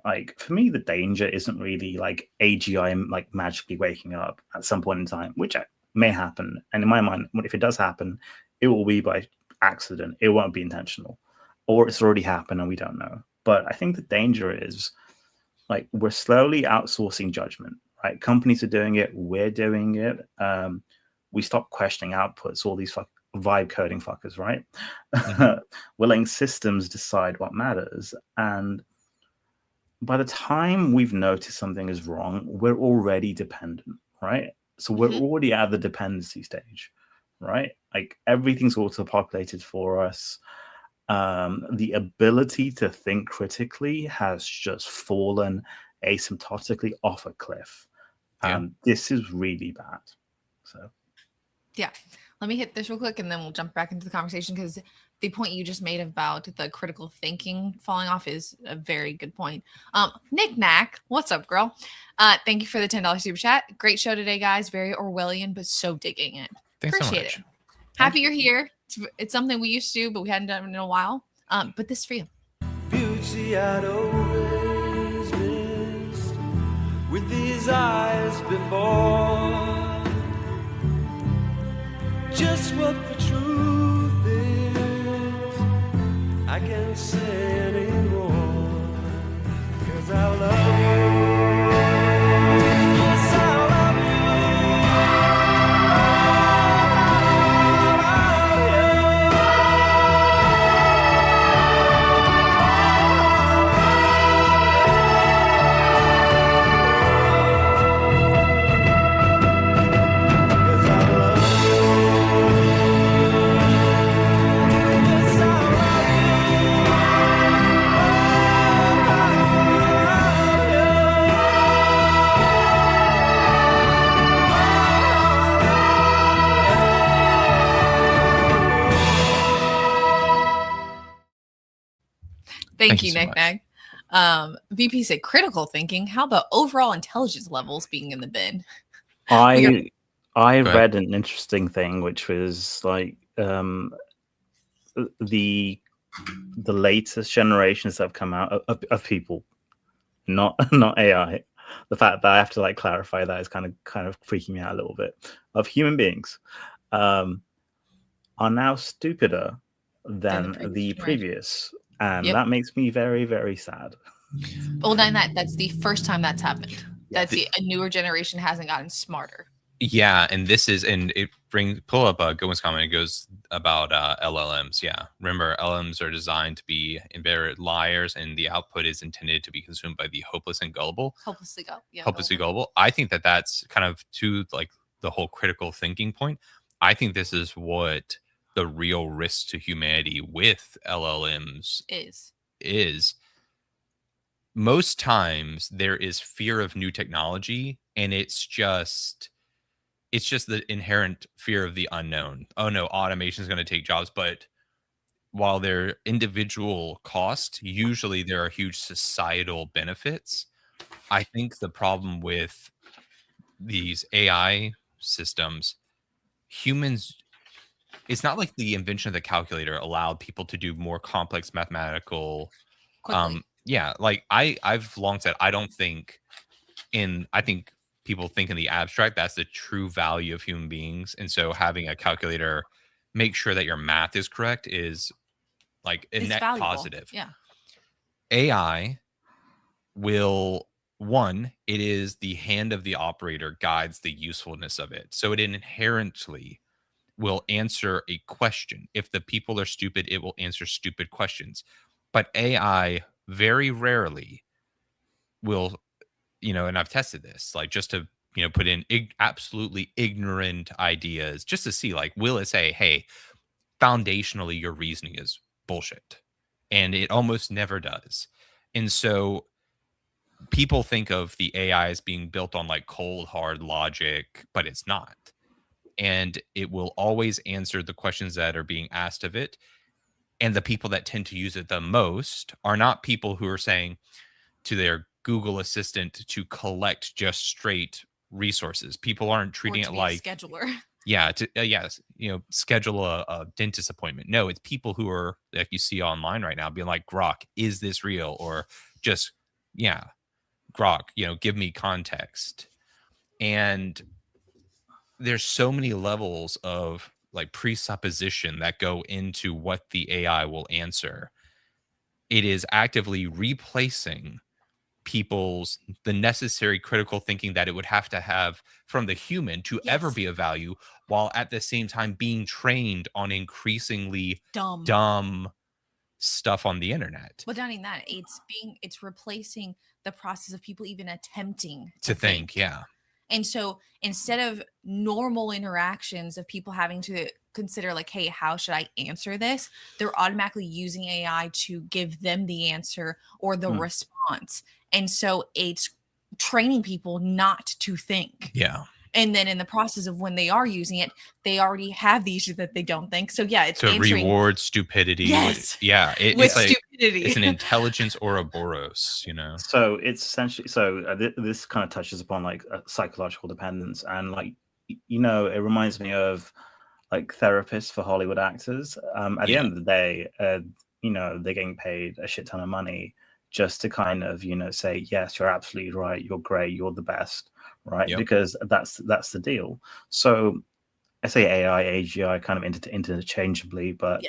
Like for me, the danger isn't really like AGI like magically waking up at some point in time, which may happen. And in my mind, if it does happen, it will be by accident. It won't be intentional, or it's already happened and we don't know. But I think the danger is like we're slowly outsourcing judgment, right? Companies are doing it, we're doing it. We stop questioning outputs, all these vibe coding fuckers, right? Mm-hmm. We're letting systems decide what matters. And by the time we've noticed something is wrong, we're already dependent, right? So we're already at the dependency stage, right? Like everything's auto-populated for us. The ability to think critically has just fallen asymptotically off a cliff. This is really bad. So, yeah, let me hit this real quick and then we'll jump back into the conversation, because the point you just made about the critical thinking falling off is a very good point. Nick Knack, what's up, girl? Thank you for the $10 super chat. Great show today, guys. Very Orwellian, but so digging it. Thanks Appreciate so much. it. Happy you're here. It's something we used to, but we hadn't done it in a while. But this is for you. Beauty I'd always missed with these eyes before. Just what the truth is, I can't say anymore, 'cause I love you. Yes, I love Thank you, Nick Nag. VP said critical thinking. How about overall intelligence levels being in the bin? I read an interesting thing, which was like the latest generations that have come out of people, not AI. The fact that I have to like clarify that is kind of freaking me out a little bit. Of human beings are now stupider than the previous. And that makes me very, very sad. Well, then that's the first time that's happened. That's a newer generation hasn't gotten smarter. Yeah, and it pull up Gowen's comment. It goes about LLMs. Yeah, remember LLMs are designed to be embedded liars, and the output is intended to be consumed by the hopeless and gullible. Hopelessly gullible. I think that's kind of to like the whole critical thinking point. I think this is what the real risk to humanity with LLMs is. Most times there is fear of new technology, and it's just the inherent fear of the unknown. Oh no, automation is going to take jobs. But while there are individual costs, usually there are huge societal benefits. I think the problem with these AI systems, humans, it's not like the invention of the calculator allowed people to do more complex mathematical like I've long said I think people think in the abstract that's the true value of human beings, and so having a calculator make sure that your math is correct is like a net valuable. Positive. AI will it is the hand of the operator guides the usefulness of it, so it inherently will answer a question. If the people are stupid, it will answer stupid questions. But AI very rarely will, and I've tested this, like just to, put in absolutely ignorant ideas just to see, like, will it say, hey, foundationally, your reasoning is bullshit? And it almost never does. And so people think of the AI as being built on like cold, hard logic, but it's not. And it will always answer the questions that are being asked of it. And the people that tend to use it the most are not people who are saying to their Google Assistant to collect just straight resources. People aren't treating it like scheduler. Yeah, schedule a dentist appointment. No, it's people who are, like you see online right now, being like, Grok, is this real? Or just, Grok, give me context. And there's so many levels of like presupposition that go into what the AI will answer. It is actively replacing the necessary critical thinking that it would have to have from the human to ever be of value, while at the same time being trained on increasingly dumb stuff on the internet. But not even that, it's replacing the process of people even attempting to think. Yeah. And so instead of normal interactions of people having to consider like, hey, how should I answer this? They're automatically using AI to give them the answer or the response. And so it's training people not to think. Yeah. And then in the process of when they are using it, they already have the issue that they don't think. So yeah, it's reward stupidity. Yes. It's like stupidity. It's an intelligence Ouroboros, So it's essentially this kind of touches upon like psychological dependence, and like it reminds me of like therapists for Hollywood actors. At the end of the day, they're getting paid a shit ton of money just to kind of say, yes, you're absolutely right, you're great, you're the best, right? Yep. Because that's the deal. So I say AI, AGI kind of interchangeably, but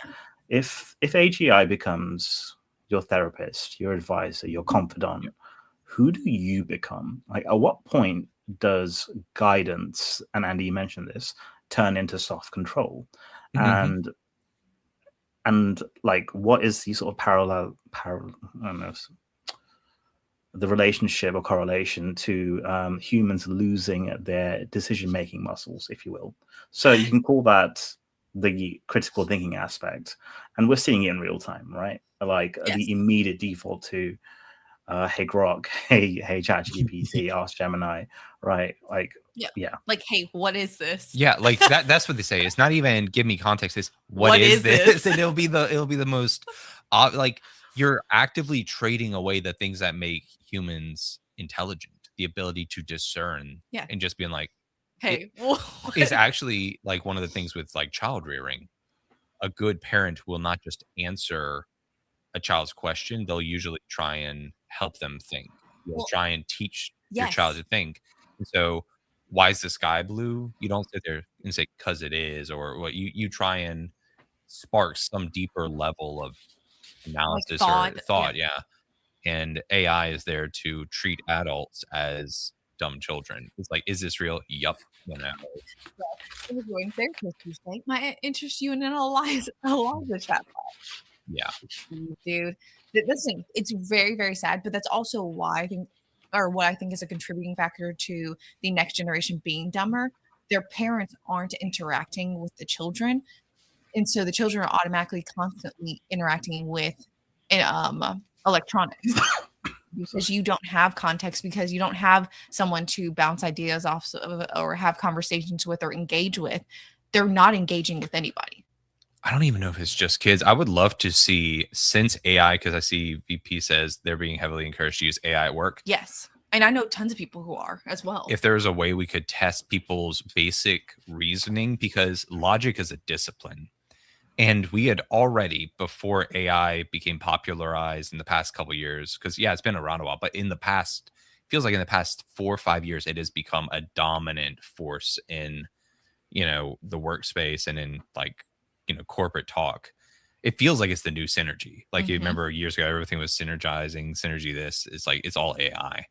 if AGI becomes your therapist, your advisor, your confidant, who do you become? Like, at what point does guidance, and Andy, you mentioned this, turn into soft control? Mm-hmm. And like, what is the sort of parallel, I don't know, the relationship or correlation to humans losing their decision-making muscles, if you will? So you can call that the critical thinking aspect, and we're seeing it in real time, right? Like the immediate default to, hey Grok, hey ChatGPT, ask Gemini, right? Like, like, hey, what is this? Yeah, like that's what they say. It's not even give me context. It's what is this? And it'll be the most like, you're actively trading away the things that make humans intelligent, the ability to discern, and just being like, hey, is actually like one of the things with like child rearing. A good parent will not just answer a child's question. They'll usually try and help them think. You'll try and teach your child to think. And so, why is the sky blue? You don't sit there and say, because it is, or what. You try and spark some deeper level of analysis or thought. Yeah. And AI is there to treat adults as dumb children. It's like, is this real? Yup. Might interest you in an Eliza chatbot. Yeah. Dude, listen, it's very, very sad, but that's also why I think, or what I think is a contributing factor to the next generation being dumber. Their parents aren't interacting with the children. And so the children are automatically constantly interacting with electronics because you don't have context, because you don't have someone to bounce ideas off of or have conversations with or engage with. They're not engaging with anybody. I don't even know if it's just kids. I would love to see, since AI, because I see VP says they're being heavily encouraged to use AI at work. Yes. And I know tons of people who are as well. If there's a way we could test people's basic reasoning, because logic is a discipline. And we had already, before AI became popularized in the past couple of years, because it's been around a while, but in the past, feels like in the past 4 or 5 years, it has become a dominant force in, the workspace and in like, corporate talk. It feels like it's the new synergy. Like, you remember years ago, everything was synergy this. It's like, it's all AI.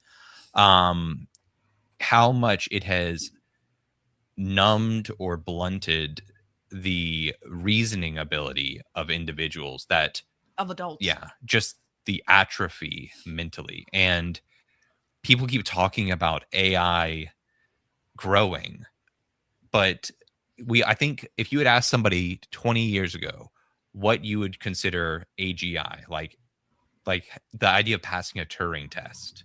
How much it has numbed or blunted the reasoning ability of individuals, of adults. Just the atrophy mentally. And people keep talking about AI growing, but I think if you had asked somebody 20 years ago what you would consider AGI, like the idea of passing a Turing test,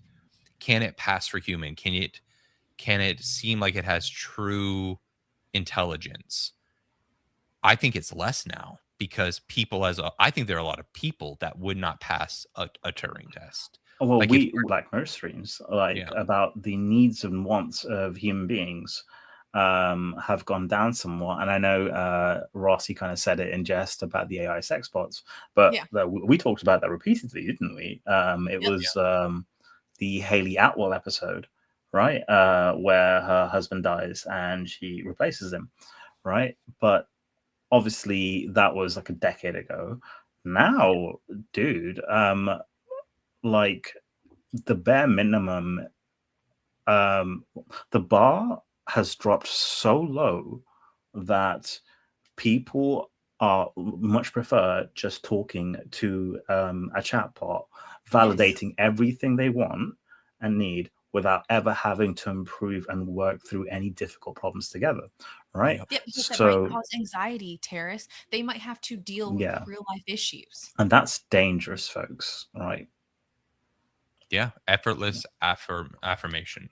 can it pass for human? Can it seem like it has true intelligence? I think it's less now, because I think there are a lot of people that would not pass a Turing test. Well, Like we like most streams, like about the needs and wants of human beings have gone down somewhat. And I know Rossi kind of said it in jest about the AI sex bots, but we talked about that repeatedly, didn't we? It was the Haley Atwell episode, right? Where her husband dies and she replaces him, right? But obviously that was like a decade ago. Now, dude, like the bare minimum, the bar has dropped so low that people are much prefer just talking to a chatbot, validating everything they want and need without ever having to improve and work through any difficult problems together, right? Yeah, because that might cause anxiety, Terrace. They might have to deal with real life issues. And that's dangerous, folks, right? Yeah, effortless affirmation.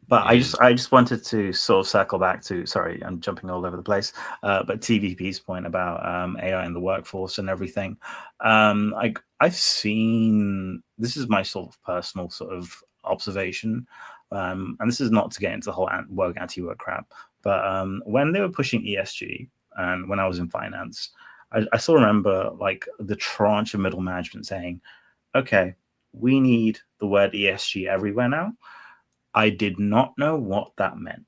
But I just wanted to sort of circle back to, sorry, I'm jumping all over the place, but TVP's point about AI in the workforce and everything. I've seen, this is my sort of personal sort of observation, and this is not to get into the whole woke anti-work crap, but when they were pushing ESG and when I was in finance, I still remember like the tranche of middle management saying, okay, we need the word ESG everywhere now. I did not know what that meant.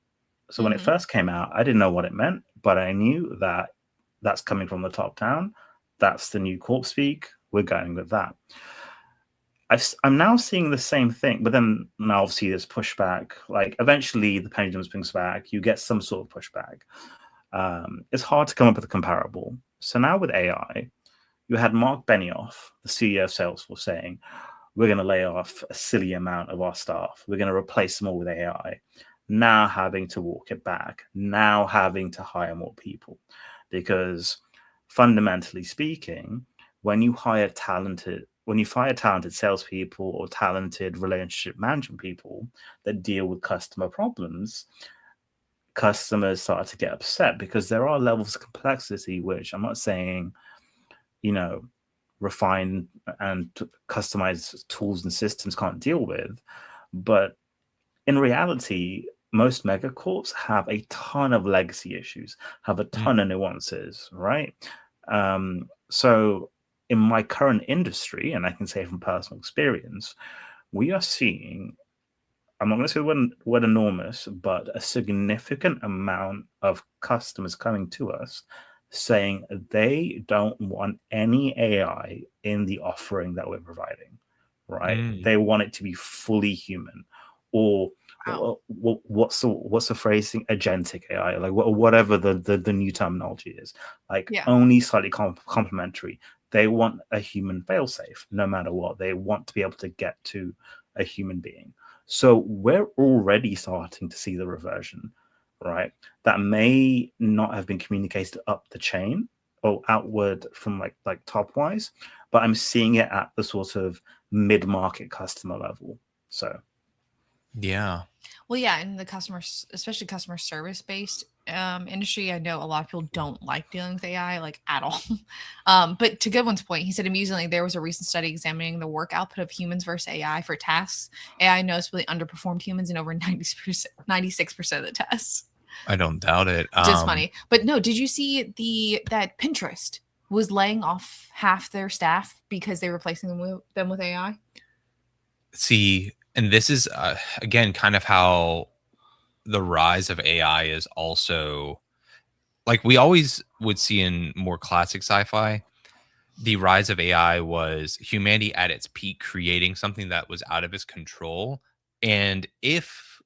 So when it first came out, I didn't know what it meant, but I knew that that's coming from the top down. That's the new corp speak. We're going with that. I'm now seeing the same thing, but then now obviously there's pushback. Like eventually the pendulum swings back. You get some sort of pushback. It's hard to come up with a comparable. So now with AI, you had Mark Benioff, the CEO of Salesforce, saying, we're going to lay off a silly amount of our staff. We're going to replace them all with AI. Now having to walk it back. Now having to hire more people. Because fundamentally speaking, when you fire talented salespeople or talented relationship management people that deal with customer problems, customers start to get upset because there are levels of complexity, which I'm not saying, refined and customized tools and systems can't deal with. But in reality, most megacorps have a ton of legacy issues, have a ton of nuances, right? So in my current industry, and I can say from personal experience, we are seeing, I'm not going to say the word enormous, but a significant amount of customers coming to us saying they don't want any AI in the offering that we're providing, right? They want it to be fully human, or what's the phrasing? Agentic AI, like whatever the new terminology is, like only slightly complementary. They want a human failsafe, no matter what. They want to be able to get to a human being. So we're already starting to see the reversion, right? That may not have been communicated up the chain or outward from like top wise, but I'm seeing it at the sort of mid-market customer level. So yeah. Well, yeah, in the especially customer service based industry, I know a lot of people don't like dealing with AI like at all. But to Goodwin's point, he said amusingly there was a recent study examining the work output of humans versus AI for tasks. AI noticeably underperformed humans in over 96% of the tests. I don't doubt it. Just funny. But no, did you see that Pinterest was laying off half their staff because they were replacing them with AI? See, and this is, again, kind of how the rise of AI is also, like we always would see in more classic sci-fi, the rise of AI was humanity at its peak, creating something that was out of its control. And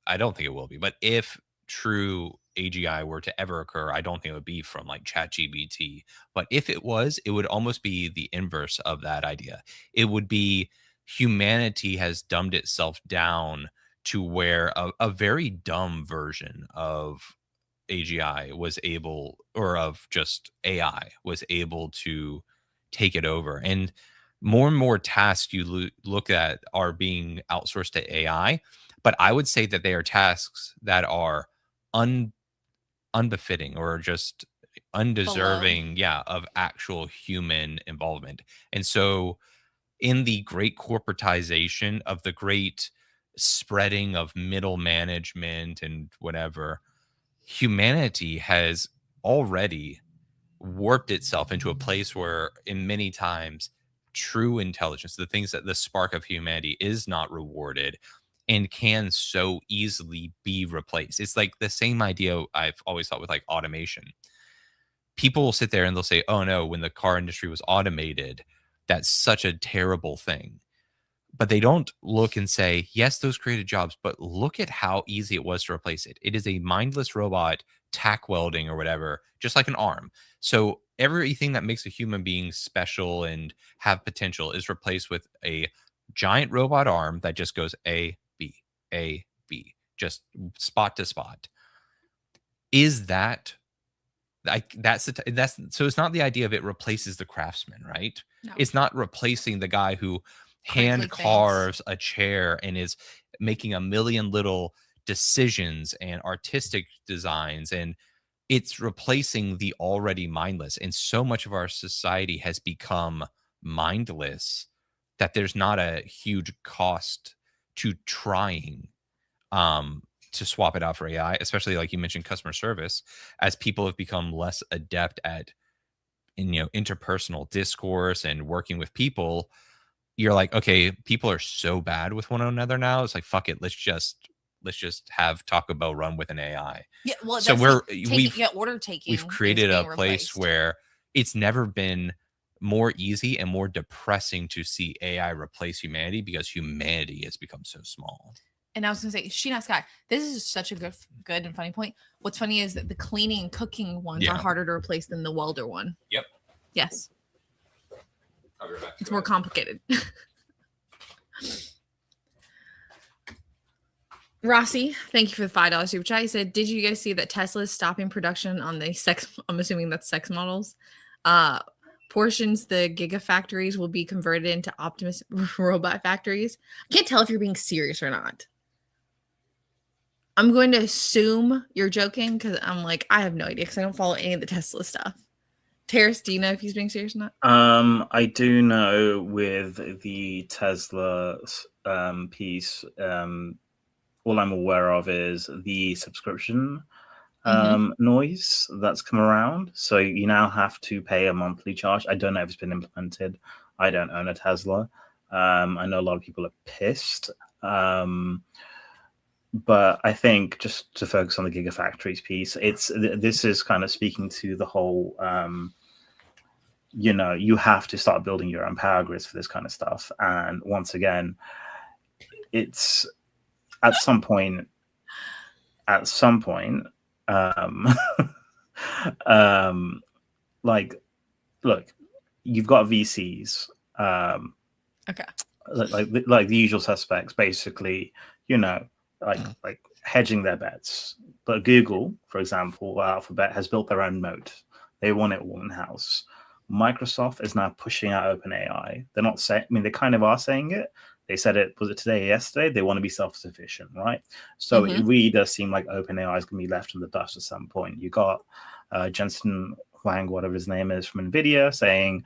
I don't think it will be, but if true AGI were to ever occur, I don't think it would be from like ChatGPT. But if it was, it would almost be the inverse of that idea. It would be humanity has dumbed itself down to where a very dumb version of AGI was able, or of just AI was able to take it over. And more tasks you look at are being outsourced to AI. But I would say that they are tasks that are unbefitting or just undeserving, of actual human involvement. And so in the great corporatization of the great spreading of middle management and whatever, humanity has already warped itself into a place where in many times true intelligence, the things that the spark of humanity is not rewarded and can so easily be replaced. It's like the same idea I've always thought with like automation. People will sit there and they'll say, oh no, when the car industry was automated, that's such a terrible thing. But they don't look and say, yes, those created jobs, but look at how easy it was to replace it. It is a mindless robot, tack welding or whatever, just like an arm. So everything that makes a human being special and have potential is replaced with a giant robot arm that just goes A, B, just spot to spot. Is that like that's so it's not the idea of it replaces the craftsman, right? No. It's not replacing the guy who hand carves a chair and is making a million little decisions and artistic designs, and it's replacing the already mindless. And so much of our society has become mindless that there's not a huge cost to trying to swap it out for AI, especially like you mentioned, customer service, as people have become less adept at interpersonal discourse and working with people. You're like, okay, people are so bad with one another now. It's like, fuck it, let's just have Taco Bell run with an AI. Yeah, well, so order taking. We've created a place where it's never been more easy and more depressing to see AI replace humanity because humanity has become so small. And I was gonna say, She Not Sky. This is such a good and funny point. What's funny is that the cleaning and cooking ones are harder to replace than the welder one. Yep. Yes. It's more complicated. Rossi, thank you for the $5 super chat. He said, "Did you guys see that Tesla is stopping production on the sex? I'm assuming that's sex models. Portions the gigafactories will be converted into Optimus robot factories." I can't tell if you're being serious or not. I'm going to assume you're joking because I'm like, I have no idea because I don't follow any of the Tesla stuff. Terrace, do you know if he's being serious or not? I do know with the Tesla piece, all I'm aware of is the subscription noise that's come around. So you now have to pay a monthly charge. I don't know if it's been implemented. I don't own a Tesla. I know a lot of people are pissed. But I think just to focus on the Gigafactories piece, this is kind of speaking to the whole, you have to start building your own power grids for this kind of stuff. And once again, it's at some point, like, look, you've got VCs, okay, like the usual suspects, basically, like hedging their bets. But Google, for example, Alphabet has built their own moat. They want it all in house. Microsoft is now pushing out OpenAI. They're not saying, they kind of are saying it. They said it, was it today or yesterday? They want to be self-sufficient, right? So it really does seem like OpenAI is going to be left in the dust at some point. You got Jensen Huang, whatever his name is, from NVIDIA, saying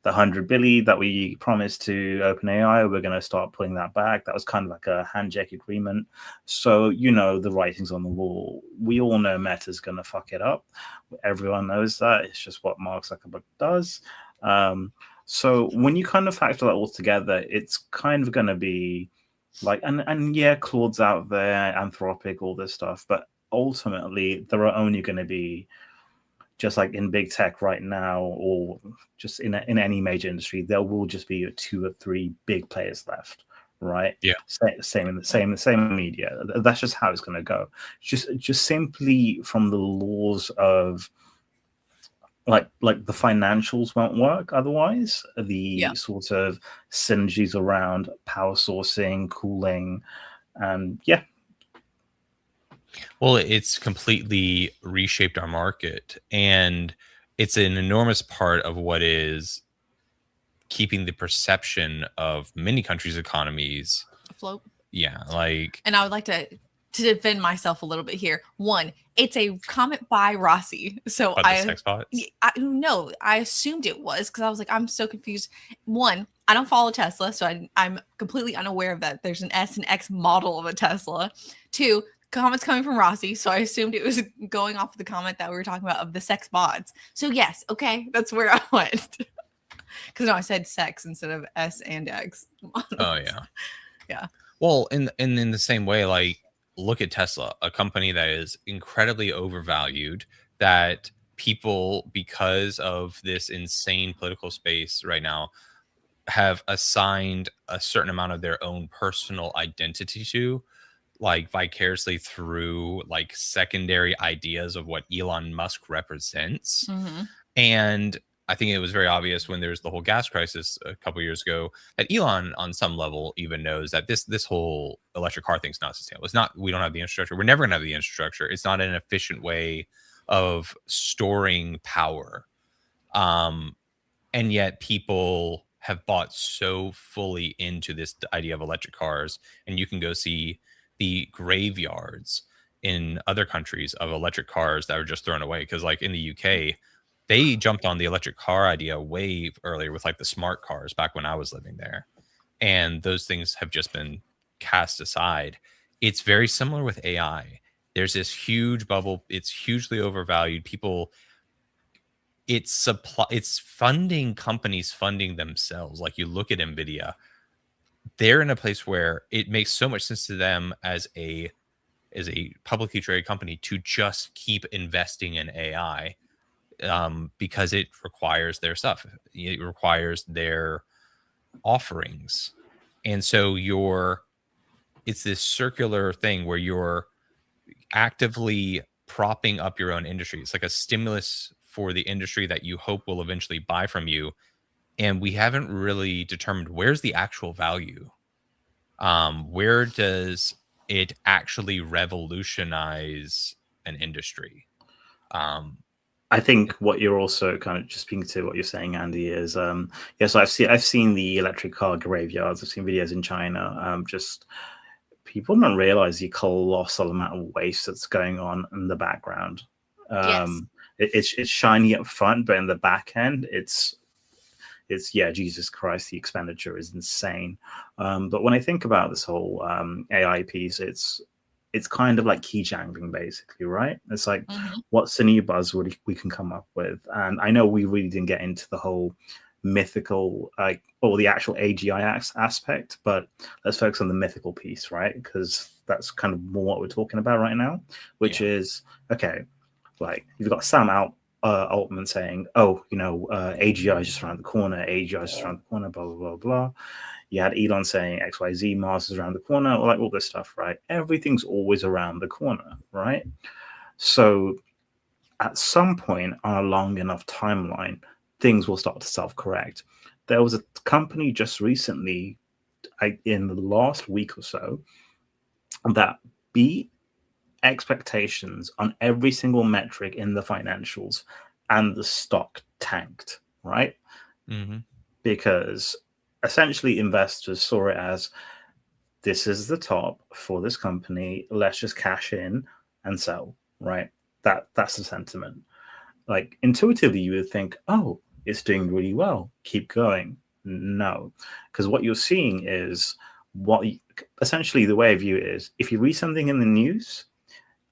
the $100 billion that we promised to OpenAI, we're going to start pulling that back. That was kind of like a handshake agreement. So, the writing's on the wall. We all know Meta's going to fuck it up. Everyone knows that. It's just what Mark Zuckerberg does. So when you kind of factor that all together, it's kind of going to be like, and yeah, Claude's out there, Anthropic, all this stuff, but ultimately there are only going to be, just like in big tech right now, or just in any major industry, there will just be 2 or 3 big players left, right? Yeah. Same in the same media. That's just how it's going to go. Just simply from the laws of like the financials won't work otherwise. The sort of synergies around power sourcing, cooling, and well, it's completely reshaped our market, and it's an enormous part of what is keeping the perception of many countries' economies afloat. Yeah, like, and I would like to to defend myself a little bit here. One, it's a comment by Rossi. So sex bots? No, I assumed it was because I was like, I'm so confused. One, I don't follow Tesla, so I'm completely unaware of that. There's an S and X model of a Tesla. Two, comments coming from Rossi, so I assumed it was going off of the comment that we were talking about of the sex bots. So yes, okay, that's where I went. Because no, I said sex instead of S and X models. Oh yeah, yeah. Well, in the same way, like look at Tesla, a company that is incredibly overvalued, that people, because of this insane political space right now, have assigned a certain amount of their own personal identity to, like vicariously through like secondary ideas of what Elon Musk represents. And I think it was very obvious when there's the whole gas crisis a couple years ago that Elon, on some level, even knows that this whole electric car thing's not sustainable. It's not. We don't have the infrastructure. We're never going to have the infrastructure. It's not an efficient way of storing power. And yet people have bought so fully into this idea of electric cars, and you can go see the graveyards in other countries of electric cars that are just thrown away. Because like in the UK, they jumped on the electric car idea way earlier with like the smart cars back when I was living there. And those things have just been cast aside. It's very similar with AI. There's this huge bubble. It's hugely overvalued. People, it's funding companies funding themselves. Like you look at NVIDIA, they're in a place where it makes so much sense to them as a publicly traded company to just keep investing in AI. Because it requires their stuff. It requires their offerings. And so it's this circular thing where you're actively propping up your own industry. It's like a stimulus for the industry that you hope will eventually buy from you. And we haven't really determined where's the actual value. Where does it actually revolutionize an industry? I think what you're also kind of just speaking to what you're saying, Andy, is so I've seen the electric car graveyards. I've seen videos in China. Just people don't realize the colossal amount of waste that's going on in the background. Yes. It's shiny up front, but in the back end, it's Jesus Christ, the expenditure is insane. But when I think about this whole AI piece, it's kind of like key jangling, basically, right? It's like, what's the new buzzword we can come up with? And I know we really didn't get into the whole mythical, or the actual AGI aspect, but let's focus on the mythical piece, right? Because that's kind of more what we're talking about right now, which is, okay, like you've got Sam Altman saying, AGI is just around the corner, AGI is just around the corner, blah, blah, blah, blah. You had Elon saying XYZ, Mars is around the corner, or like all this stuff, right? Everything's always around the corner, right? So at some point on a long enough timeline, things will start to self-correct. There was a company just recently, in the last week or so, that beat expectations on every single metric in the financials, and the stock tanked, right? Because essentially investors saw it as, this is the top for this company, let's just cash in and sell, right? That's the sentiment. Like intuitively you would think, oh, it's doing really well, keep going. No, because what you're seeing is essentially the way I view it is, if you read something in the news,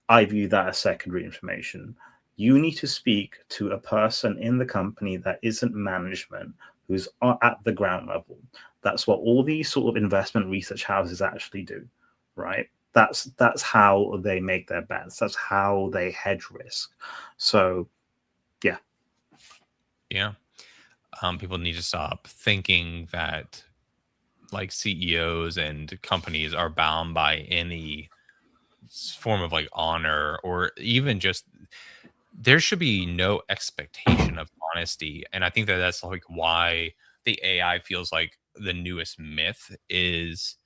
I view that as secondary information. You need to speak to a person in the company that isn't management, who's at the ground level. That's what all these sort of investment research houses actually do, right? That's how they make their bets. That's how they hedge risk. So, yeah. Yeah. People need to stop thinking that like CEOs and companies are bound by any form of like honor, or even just, there should be no expectation of honesty. And I think that that's like why the AI feels like the newest myth is,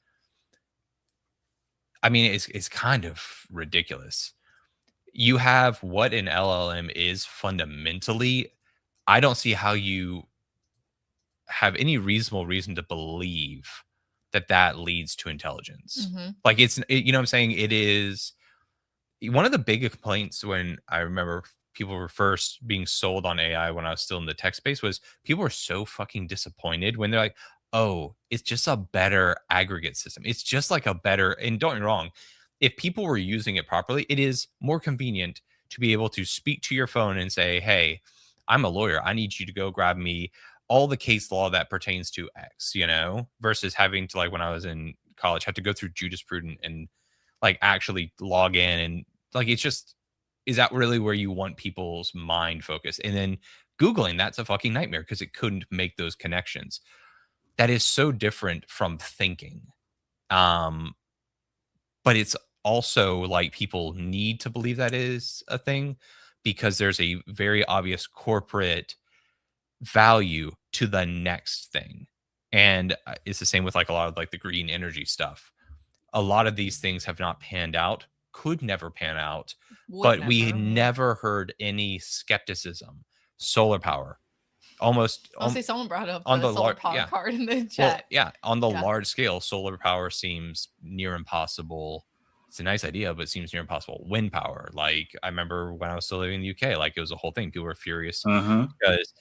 I mean, it's kind of ridiculous. You have what an LLM is fundamentally. I don't see how you have any reasonable reason to believe that leads to intelligence. Like you know what I'm saying? It is one of the big complaints when I remember people were first being sold on AI when I was still in the tech space was people were so fucking disappointed when they're like, oh, it's just a better aggregate system. It's just like a better, and don't get me wrong, if people were using it properly, it is more convenient to be able to speak to your phone and say, hey, I'm a lawyer. I need you to go grab me all the case law that pertains to X, you know, versus having to, like when I was in college, have to go through jurisprudence and like actually log in and like, it's just, is that really where you want people's mind focused? And then Googling, that's a fucking nightmare because it couldn't make those connections. That is so different from thinking. But it's also like people need to believe that is a thing because there's a very obvious corporate value to the next thing. And it's the same with like a lot of like the green energy stuff. A lot of these things have not panned out, could never pan out, but we never heard any skepticism. Solar power, almost. I'll say someone brought up on the solar power card in the chat. Well, on the large scale, solar power seems near impossible. It's a nice idea, but it seems near impossible. Wind power, like I remember when I was still living in the UK, like it was a whole thing. People were furious because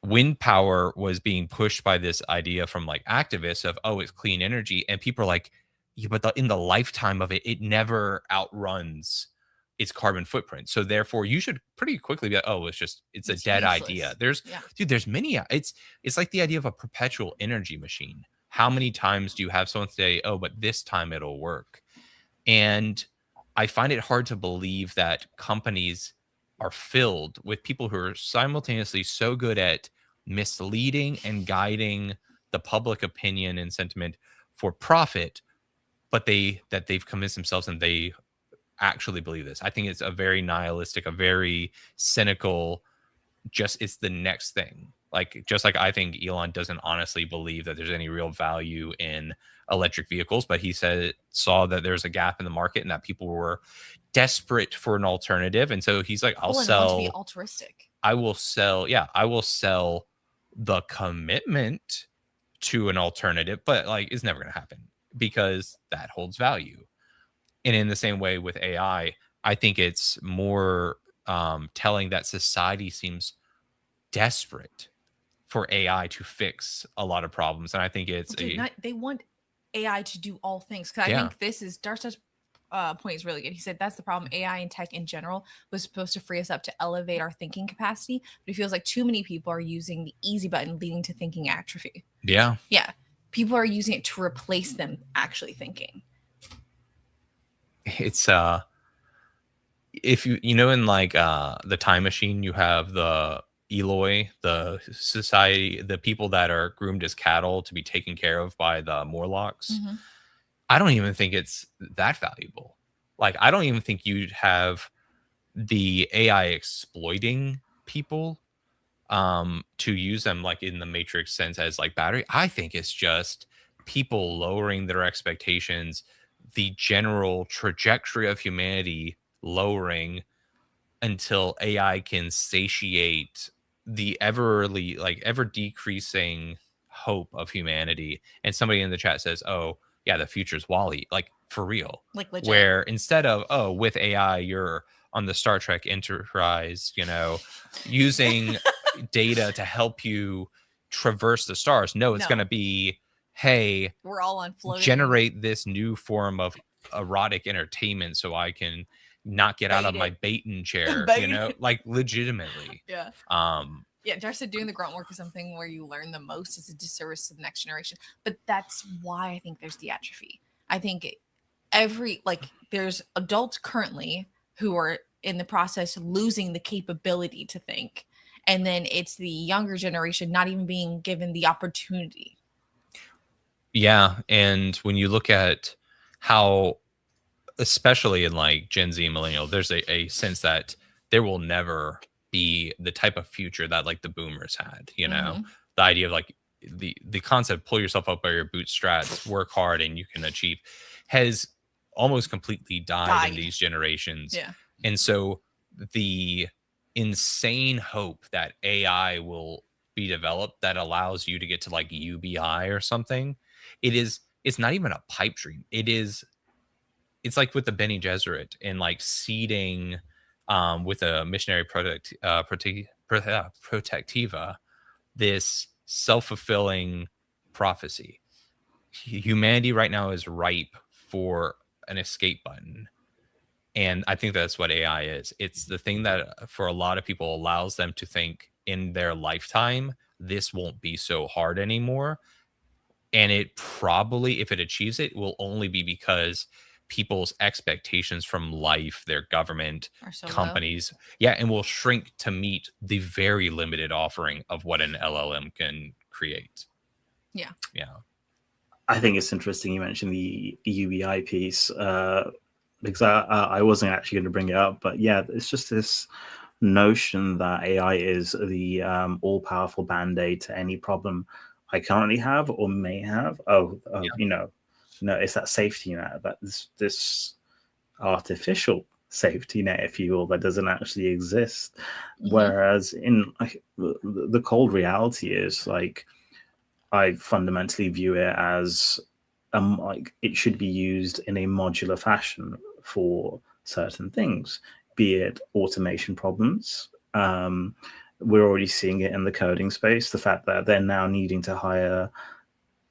wind power was being pushed by this idea from like activists of, oh, it's clean energy, and people are like, yeah, but in the lifetime of it, it never outruns its carbon footprint. So therefore, you should pretty quickly be like, oh, it's a dead idea. There's many. It's like the idea of a perpetual energy machine. How many times do you have someone say, oh, but this time it'll work? And I find it hard to believe that companies are filled with people who are simultaneously so good at misleading and guiding the public opinion and sentiment for profit, but that they've convinced themselves and they actually believe this. I think it's a very nihilistic, a very cynical, just it's the next thing. Like, just like I think Elon doesn't honestly believe that there's any real value in electric vehicles, but he saw that there's a gap in the market and that people were desperate for an alternative. And so he's like, I'll sell. To be altruistic. I will sell the commitment to an alternative, but like it's never going to happen because that holds value. And in the same way with AI, I think it's more telling that society seems desperate for AI to fix a lot of problems. And I think it's they want AI to do all things. Because I think this is Darcy's point is really good. He said that's the problem. AI and tech in general was supposed to free us up to elevate our thinking capacity, but it feels like too many people are using the easy button, leading to thinking atrophy. Yeah. People are using it to replace them actually thinking. It's if you know in like the Time Machine, you have the Eloi, the society, the people that are groomed as cattle to be taken care of by the Morlocks. I don't even think it's that valuable. Like, I don't even think you'd have the AI exploiting people to use them like in the Matrix sense as like battery. I think it's just people lowering their expectations, the general trajectory of humanity lowering until AI can satiate the ever decreasing hope of humanity. And somebody in the chat says, oh yeah, the future's Wall-E, like for real, like legit. Where instead of, oh, with AI you're on the Star Trek Enterprise, you know, using data to help you traverse the stars. No, it's going to be, hey, we're all on floating. Generate this new form of erotic entertainment so I can not get out of my Baton chair, you know, like legitimately. Darcy, doing the grunt work is something where you learn the most. It's a disservice to the next generation. But that's why I think there's the atrophy. I think there's adults currently who are in the process losing the capability to think. And then it's the younger generation not even being given the opportunity. Yeah. And when you look at how, especially in like Gen Z and millennial, there's a sense that there will never be the type of future that like the boomers had, you know, the idea of like the concept, pull yourself up by your bootstraps, work hard and you can achieve, has almost completely died in these generations. And so the insane hope that AI will be developed that allows you to get to like UBI or something, it is it's not even a pipe dream. It's like with the Bene Gesserit and like seeding with a missionary protectiva, this self-fulfilling prophecy. Humanity right now is ripe for an escape button. And I think that's what AI is. It's the thing that for a lot of people allows them to think in their lifetime, this won't be so hard anymore. And it probably, if it achieves it, will only be because people's expectations from life, their government, so companies, and will shrink to meet the very limited offering of what an LLM can create. Yeah. I think it's interesting you mentioned the UBI piece, because I wasn't actually going to bring it up, but yeah, it's just this notion that AI is the all-powerful band-aid to any problem I currently have or may have. It's that safety net, that this artificial safety net, if you will, that doesn't actually exist. Mm-hmm. Whereas in the cold reality is like, I fundamentally view it as like it should be used in a modular fashion for certain things, be it automation problems. We're already seeing it in the coding space, the fact that they're now needing to hire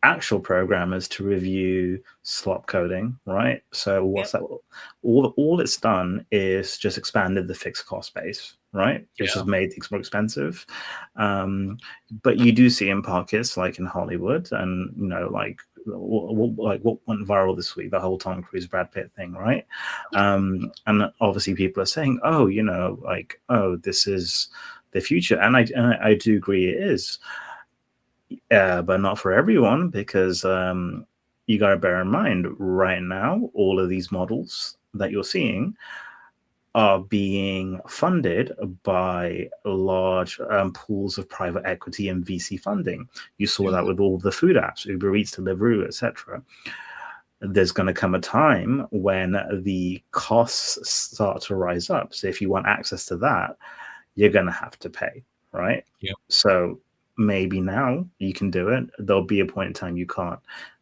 actual programmers to review slop coding, right? So what's that? All it's done is just expanded the fixed cost base, right? It's just made things more expensive. But you do see in pockets like in Hollywood, and like what went viral this week, the whole Tom Cruise Brad Pitt thing, right? And obviously people are saying, this is the future, and I do agree it is. But not for everyone, because you got to bear in mind right now, all of these models that you're seeing are being funded by large pools of private equity and VC funding. You saw that with all the food apps, Uber Eats, Deliveroo, etc. There's going to come a time when the costs start to rise up. So if you want access to that, you're going to have to pay, right? Yeah. So maybe now you can do it. There'll be a point in time you can't.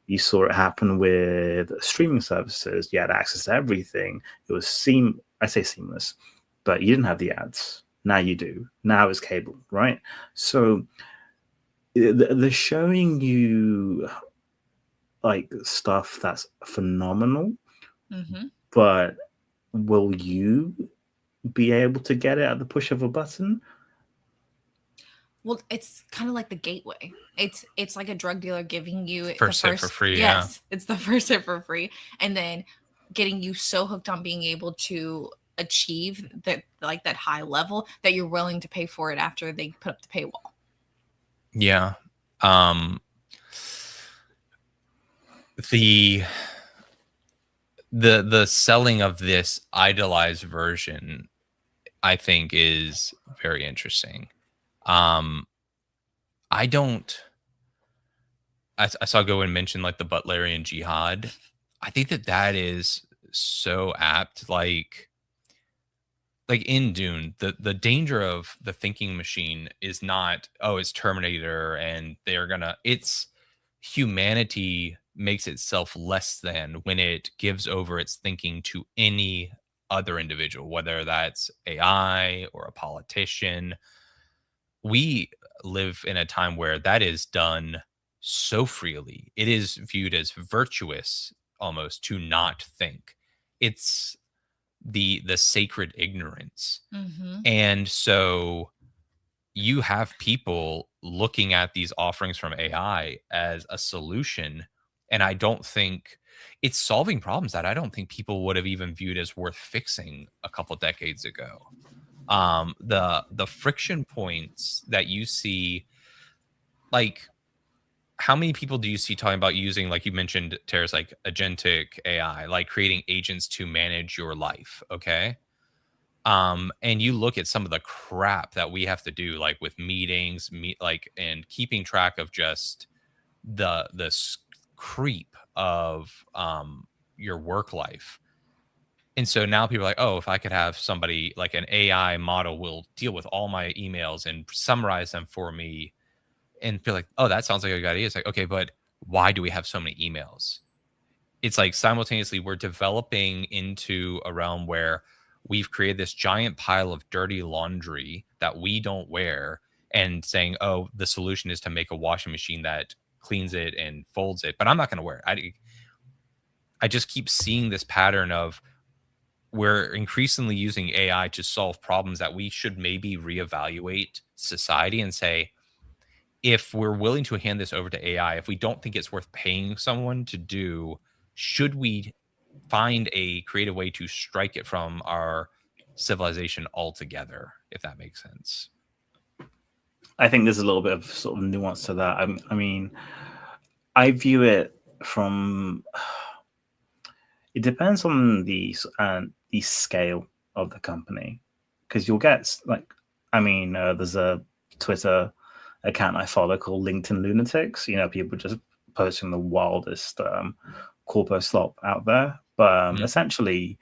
You saw it happen with streaming services. You had access to everything. It was seamless, but you didn't have the ads. Now you do. Now it's cable, right? So they're showing you like stuff that's phenomenal, but will you be able to get it at the push of a button? Well, it's kind of like the gateway. It's like a drug dealer giving you first hit for free. Yes, it's the first hit for free, and then getting you so hooked on being able to achieve that high level that you're willing to pay for it after they put up the paywall. Yeah. The selling of this idolized version, I think, is very interesting. I saw Goen mention like the Butlerian jihad. I think that is so apt. Like in Dune, the danger of the thinking machine is not, it's Terminator and it's humanity makes itself less than when it gives over its thinking to any other individual, whether that's AI or a politician. We live in a time where that is done so freely. It is viewed as virtuous almost to not think. It's the sacred ignorance. And so you have people looking at these offerings from AI as a solution, and I don't think it's solving problems that I don't think people would have even viewed as worth fixing a couple decades ago. The friction points that you see, like how many people do you see talking about using, like you mentioned, Tara's, like agentic AI, like creating agents to manage your life? Okay. And you look at some of the crap that we have to do, like with meetings, and keeping track of just the creep of your work life. And so now people are like, if I could have somebody like an AI model will deal with all my emails and summarize them for me and be like, that sounds like a good idea. It's like, okay, but why do we have so many emails? It's like simultaneously we're developing into a realm where we've created this giant pile of dirty laundry that we don't wear, and saying, oh, the solution is to make a washing machine that cleans it and folds it, but I'm not going to wear it. I just keep seeing this pattern of we're increasingly using AI to solve problems that we should maybe reevaluate society and say, if we're willing to hand this over to AI, if we don't think it's worth paying someone to do, should we find a creative way to strike it from our civilization altogether, if that makes sense? I think there's a little bit of sort of nuance to that. I mean, I view it from, it depends on the scale of the company, because you'll get like, I mean, there's a Twitter account I follow called LinkedIn Lunatics. You know, people just posting the wildest corpo slop out there. But essentially,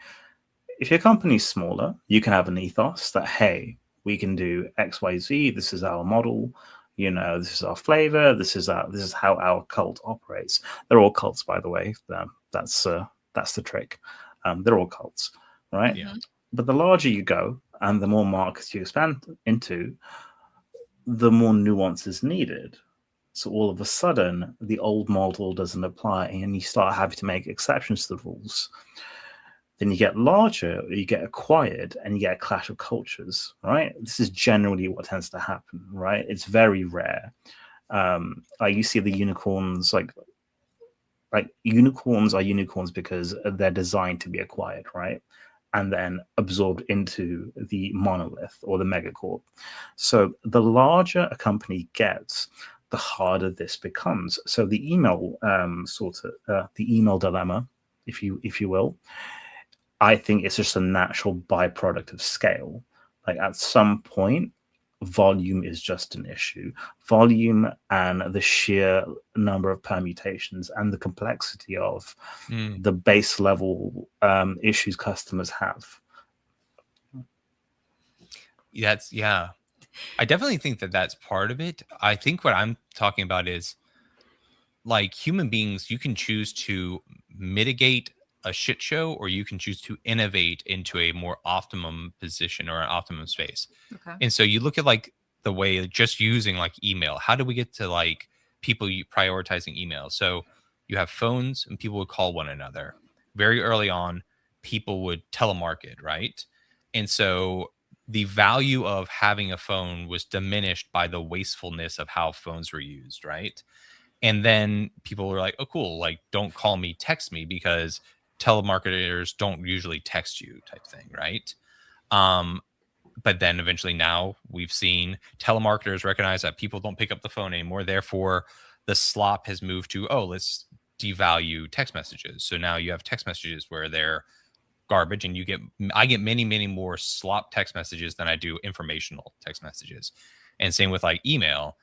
if your company's smaller, you can have an ethos that, hey, we can do X, Y, Z. This is our model. You know, this is our flavor. This is how our cult operates. They're all cults, by the way. That's the trick. They're all cults, right? Yeah. But the larger you go and the more markets you expand into, the more nuance is needed. So all of a sudden, the old model doesn't apply, and you start having to make exceptions to the rules. Then you get larger, you get acquired, and you get a clash of cultures, right? This is generally what tends to happen, right? It's very rare. You see the unicorns, like unicorns are unicorns because they're designed to be acquired, right? And then absorbed into the monolith or the megacorp. So the larger a company gets, the harder this becomes. So the email the email dilemma, if you will, I think it's just a natural byproduct of scale. Like at some point, volume is just an issue. Volume and the sheer number of permutations and the complexity of the base level issues customers have. Yeah. I definitely think that that's part of it. I think what I'm talking about is, like, human beings, you can choose to mitigate a shit show, or you can choose to innovate into a more optimum position or an optimum space. Okay. And so you look at like the way just using like email, how do we get to like people prioritizing email? So you have phones and people would call one another. Very early on, people would telemarket, right? And so the value of having a phone was diminished by the wastefulness of how phones were used, right? And then people were like, oh, cool, like, don't call me, text me, because telemarketers don't usually text you, type thing, right? But then eventually now we've seen telemarketers recognize that people don't pick up the phone anymore. Therefore, the slop has moved to, oh, let's devalue text messages. So now you have text messages where they're garbage, and I get many, many more slop text messages than I do informational text messages. And same with like email.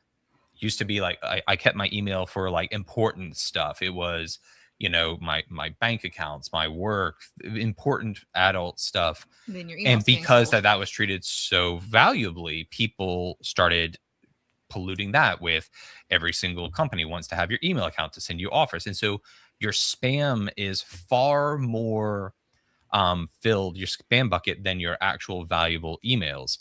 Used to be like I kept my email for like important stuff. It was, you know, my bank accounts, my work, important adult stuff. And because that was treated so valuably, people started polluting that with every single company wants to have your email account to send you offers. And so your spam is far more filled, your spam bucket, than your actual valuable emails.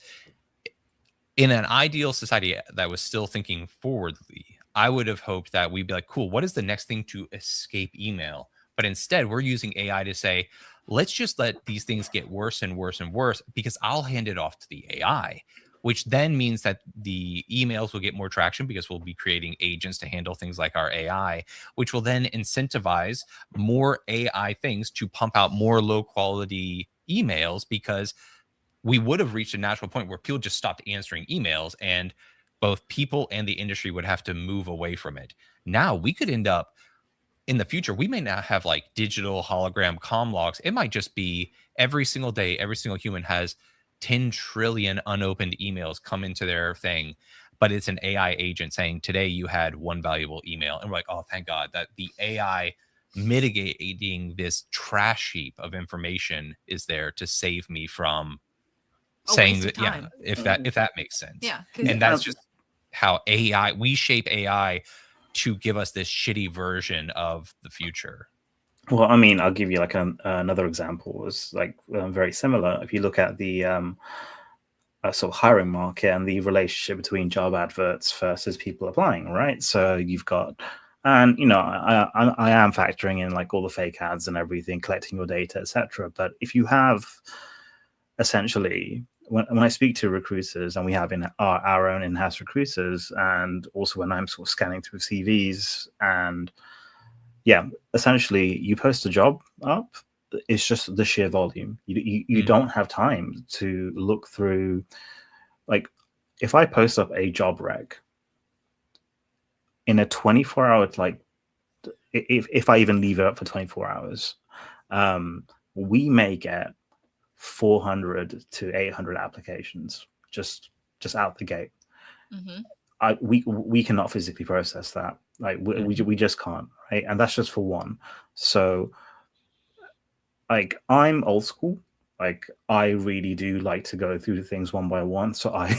In an ideal society that was still thinking forwardly, I would have hoped that we'd be like, cool, what is the next thing to escape email? But instead, we're using AI to say, let's just let these things get worse and worse and worse, because I'll hand it off to the AI, which then means that the emails will get more traction because we'll be creating agents to handle things like our AI, which will then incentivize more AI things to pump out more low quality emails, because we would have reached a natural point where people just stopped answering emails, and both people and the industry would have to move away from it. Now we could end up in the future, we may not have like digital hologram comm logs. It might just be every single day, every single human has 10 trillion unopened emails come into their thing, but it's an AI agent saying, today you had one valuable email. And we're like, oh, thank God that the AI mitigating this trash heap of information is there to save me from saying that, yeah, if that makes sense. Yeah. And that's just how we shape AI to give us this shitty version of the future. Well, I mean, I'll give you like another example. It's like very similar. If you look at the sort of hiring market and the relationship between job adverts versus people applying, right? So you've got, and you know, I am factoring in like all the fake ads and everything, collecting your data, etc. But if you have essentially, when I speak to recruiters, and we have in our own in-house recruiters, and also when I'm sort of scanning through CVs, and yeah, essentially you post a job up, it's just the sheer volume. You don't have time to look through. Like, if I post up a job rec in a 24-hour, like if I even leave it up for 24 hours, we may get 400 to 800 applications just out the gate. We cannot physically process that. Like we just can't, right? And that's just for one. So like, I'm old school. Like, I really do like to go through the things one by one. So I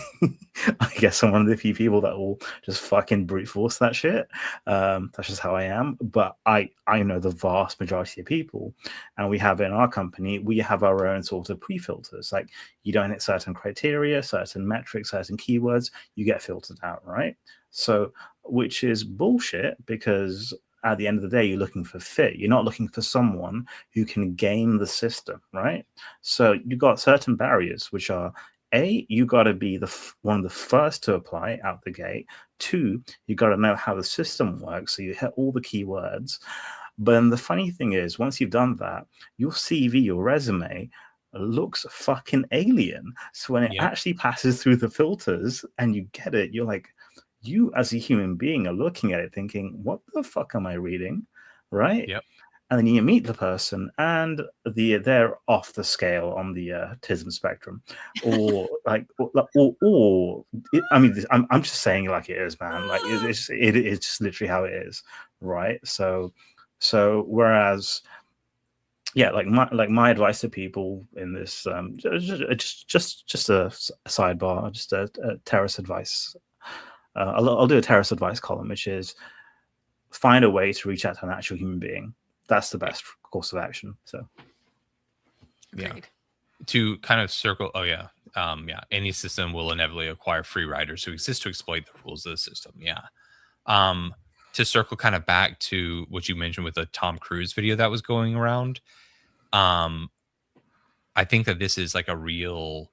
guess I'm one of the few people that will just fucking brute force that shit. That's just how I am. But I know the vast majority of people, and we have in our company, we have our own sort of pre-filters. Like, you don't hit certain criteria, certain metrics, certain keywords, you get filtered out, right? So, which is bullshit, because at the end of the day, you're looking for fit. You're not looking for someone who can game the system, right? So you've got certain barriers, which are, A, you got to be one of the first to apply out the gate. 2, you got to know how the system works, so you hit all the keywords. But then the funny thing is, once you've done that, your CV, your resume, looks fucking alien. So when it actually passes through the filters and you get it, you're like, you as a human being are looking at it thinking, what the fuck am I reading? Right? Yep. And then you meet the person and they're off the scale on the autism spectrum. Or like, I mean, I'm just saying like it is, man. Like it's just literally how it is. Right. So whereas, yeah, like my advice to people in this, just a sidebar, just a terrace advice. I'll do a terrace advice column, which is find a way to reach out to an actual human being. That's the best course of action. So, yeah, to kind of circle. Oh yeah, any system will inevitably acquire free riders who exist to exploit the rules of the system. Yeah. To circle kind of back to what you mentioned with the Tom Cruise video that was going around. I think that this is like a real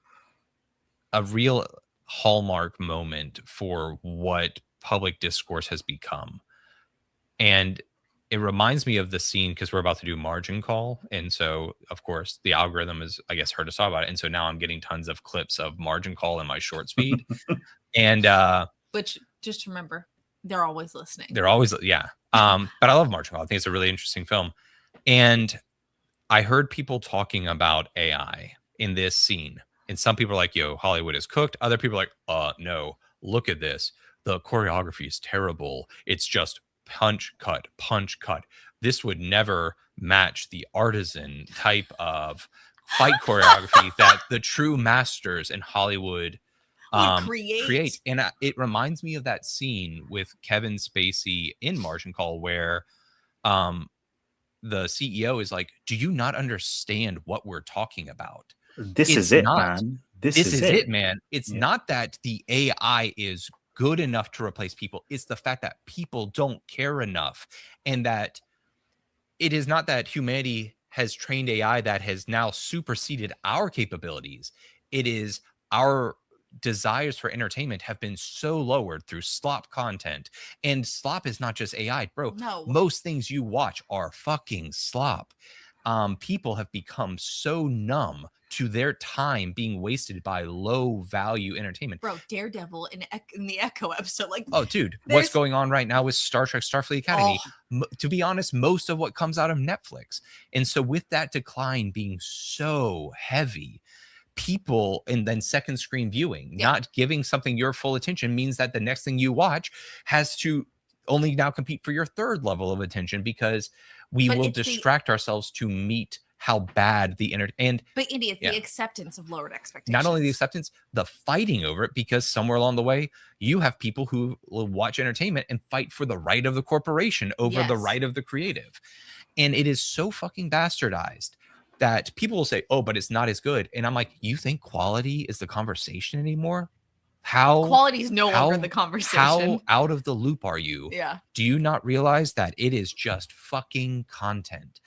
hallmark moment for what public discourse has become. And it reminds me of the scene, because we're about to do margin call. And so, of course, the algorithm is, I guess, heard us talk about it. And so now I'm getting tons of clips of margin call in my short feed. And which, just remember, they're always listening. They're always, yeah. But I love margin call. I think it's a really interesting film. And I heard people talking about AI in this scene. And some people are like, yo, Hollywood is cooked. Other people are like, no, look at this. The choreography is terrible. It's just punch, cut, punch, cut. This would never match the artisan type of fight choreography that the true masters in Hollywood create. And it reminds me of that scene with Kevin Spacey in Margin Call, where the CEO is like, do you not understand what we're talking about? This is it, man. This is it, man. It's not that the AI is good enough to replace people. It's the fact that people don't care enough. And that it is not that humanity has trained AI that has now superseded our capabilities. It is our desires for entertainment have been so lowered through slop content. And slop is not just AI, bro. No. Most things you watch are fucking slop. People have become so numb to their time being wasted by low value entertainment. Bro, Daredevil in the Echo episode, like, oh dude, what's going on right now with Star Trek Starfleet Academy? To be honest, most of what comes out of Netflix. And so with that decline being so heavy, people, and then second screen viewing, not giving something your full attention means that the next thing you watch has to only now compete for your third level of attention, because we will distract ourselves to meet how bad But Andy, it's the acceptance of lowered expectations. Not only the acceptance, the fighting over it, because somewhere along the way, you have people who will watch entertainment and fight for the right of the corporation over the right of the creative. And it is so fucking bastardized that people will say, oh, but it's not as good. And I'm like, you think quality is the conversation anymore? How quality is no longer the conversation. How out of the loop are you? Yeah. Do you not realize that it is just fucking content?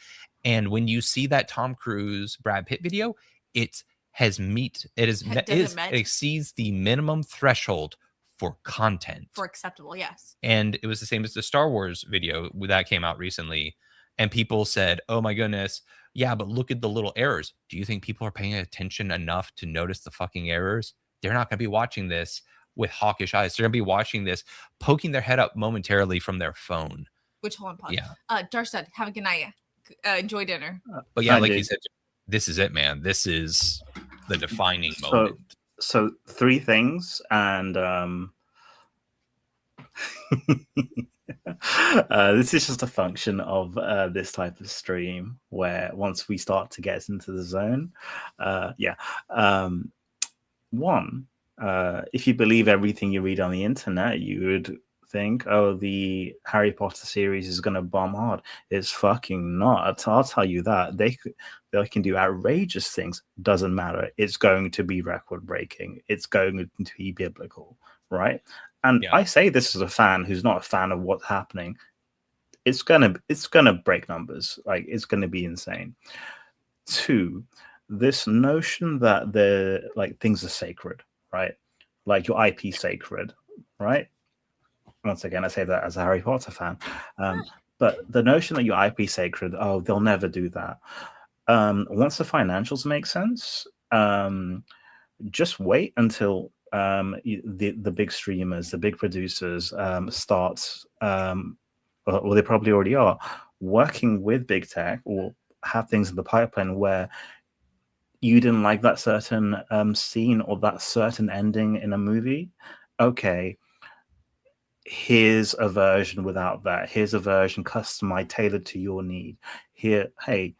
And when you see that Tom Cruise Brad Pitt video, it exceeds the minimum threshold for content, for acceptable. Yes. And it was the same as the Star Wars video that came out recently, and people said, oh my goodness, yeah, but look at the little errors. Do you think people are paying attention enough to notice the fucking errors? They're not going to be watching this with hawkish eyes. They're going to be watching this, poking their head up momentarily from their phone. Which, hold on, pause. Yeah. Darstad, have a good night. Enjoy dinner. But yeah, like you said, this is it, man. This is the defining moment. So 3 things, and this is just a function of this type of stream, where once we start to get into the zone, one, if you believe everything you read on the internet, you would think, oh, the Harry Potter series is going to bomb hard. It's fucking not. I'll tell you that. They can do outrageous things. Doesn't matter. It's going to be record breaking. It's going to be biblical, right? And I say this as a fan who's not a fan of what's happening. It's gonna break numbers. Like, it's gonna be insane. 2, this notion that things are sacred, right? Like your IP sacred, right? Once again, I say that as a Harry Potter fan. But the notion that your IP sacred, oh, they'll never do that. Once the financials make sense, just wait until the big streamers, the big producers start, or they probably already are, working with big tech or have things in the pipeline where you didn't like that certain scene or that certain ending in a movie. Okay, here's a version without that. Here's a version customized, tailored to your need. Here, hey,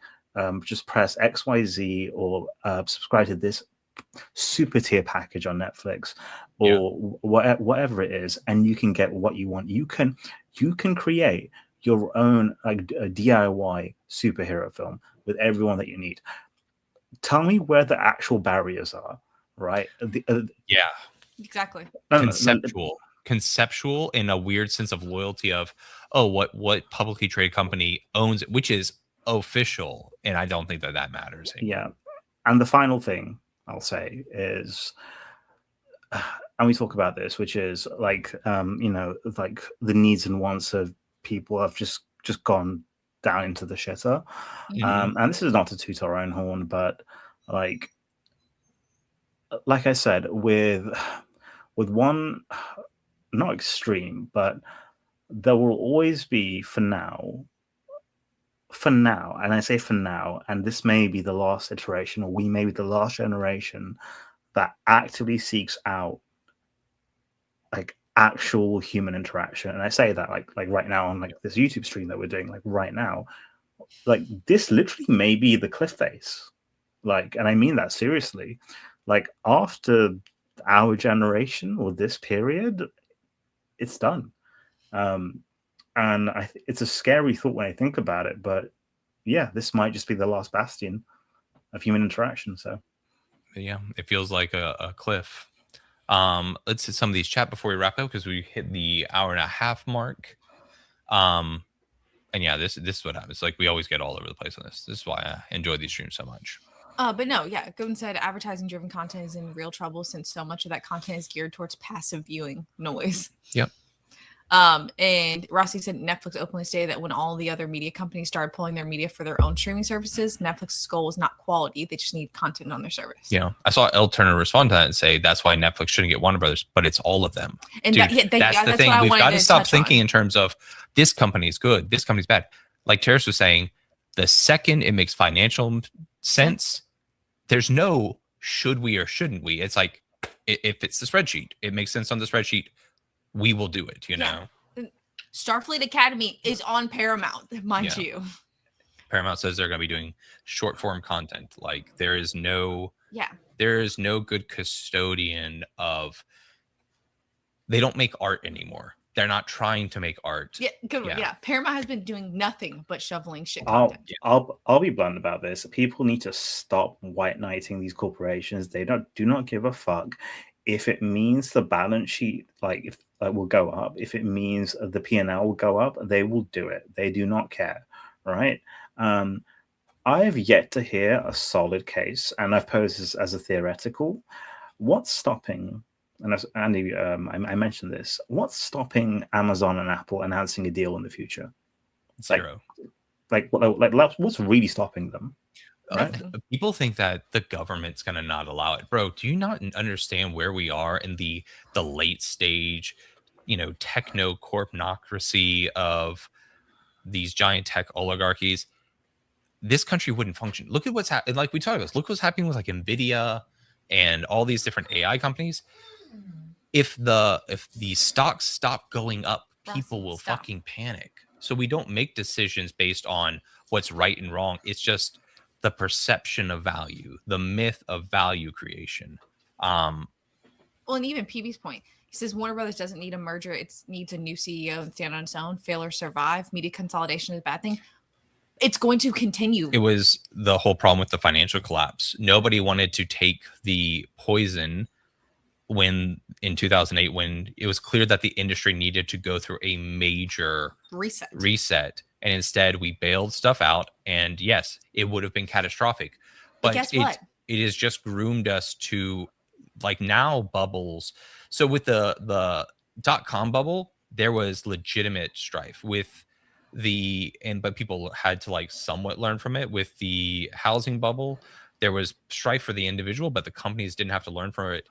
just press XYZ or subscribe to this super tier package on Netflix or whatever it is, and you can get what you want. You can create your own a DIY superhero film with everyone that you need. Tell me where the actual barriers are, right? Exactly. Conceptual in a weird sense of loyalty of, oh, what publicly traded company owns it, which is official, and I don't think that matters anymore. Yeah. And the final thing I'll say is, and we talk about this, which is like like the needs and wants of people have just gone down into the shitter. And this is not to toot our own horn, but like I said, with one, not extreme, but there will always be for now, and I say for now, and this may be the last iteration, or we may be the last generation that actively seeks out like actual human interaction. And I say that like right now on like this YouTube stream that we're doing, like right now, like this literally may be the cliff face. Like, and I mean that seriously. Like after our generation or this period, it's done. And it's a scary thought when I think about it, but yeah, this might just be the last bastion of human interaction. So yeah, it feels like a cliff. Let's hit some of these chat before we wrap up, because we hit the 1.5 hour mark. And yeah, this is what happens. Like, we always get all over the place on this. This is why I enjoy these streams so much. But no, yeah, Goodwin said advertising driven content is in real trouble since so much of that content is geared towards passive viewing noise. Yep. And Rossi said Netflix openly stated that when all the other media companies started pulling their media for their own streaming services, Netflix's goal was not quality. They just need content on their service. Yeah. I saw El Turner respond to that and say that's why Netflix shouldn't get Warner Brothers, but it's all of them. And that's the thing. We've got to stop thinking in terms of this company's good, this company's bad. Like Terrace was saying, the second it makes financial sense, there's no should we or shouldn't we. It's like, if it's the spreadsheet, it makes sense on the spreadsheet, we will do it, you know? Starfleet Academy is on Paramount, mind you. Paramount says they're going to be doing short form content. Like there is no good custodian of. They don't make art anymore. They're not trying to make art. Yeah, good. Yeah, Paramount has been doing nothing but shoveling shit I'll content. I'll be blunt about this. People need to stop white knighting these corporations. They do not give a fuck if it means the balance sheet will go up. If it means the P&L will go up, they will do it. They do not care, right? I have yet to hear a solid case, and I've posed this as a theoretical. What's stopping? And as Andy, I mentioned this. What's stopping Amazon and Apple announcing a deal in the future? Zero. What's really stopping them? Right? People think that the government's going to not allow it, bro. Do you not understand where we are in the late stage, techno corpnocracy of these giant tech oligarchies? This country wouldn't function. Look at what's happening. Like we talked about, look what's happening with like Nvidia and all these different AI companies. If the stocks stop going up, people will fucking panic. So we don't make decisions based on what's right and wrong. It's just the perception of value, the myth of value creation. Well, and even PB's point, he says Warner Brothers doesn't need a merger. It needs a new CEO and stand on its own, fail or survive. Media consolidation is a bad thing. It's going to continue. It was the whole problem with the financial collapse. Nobody wanted to take the poison when in 2008, when it was clear that the industry needed to go through a major reset. And instead we bailed stuff out. And yes, it would have been catastrophic, but guess what? It has just groomed us to like now bubbles. So with the .com bubble, there was legitimate strife with but people had to like somewhat learn from it. With the housing bubble, there was strife for the individual, but the companies didn't have to learn from it.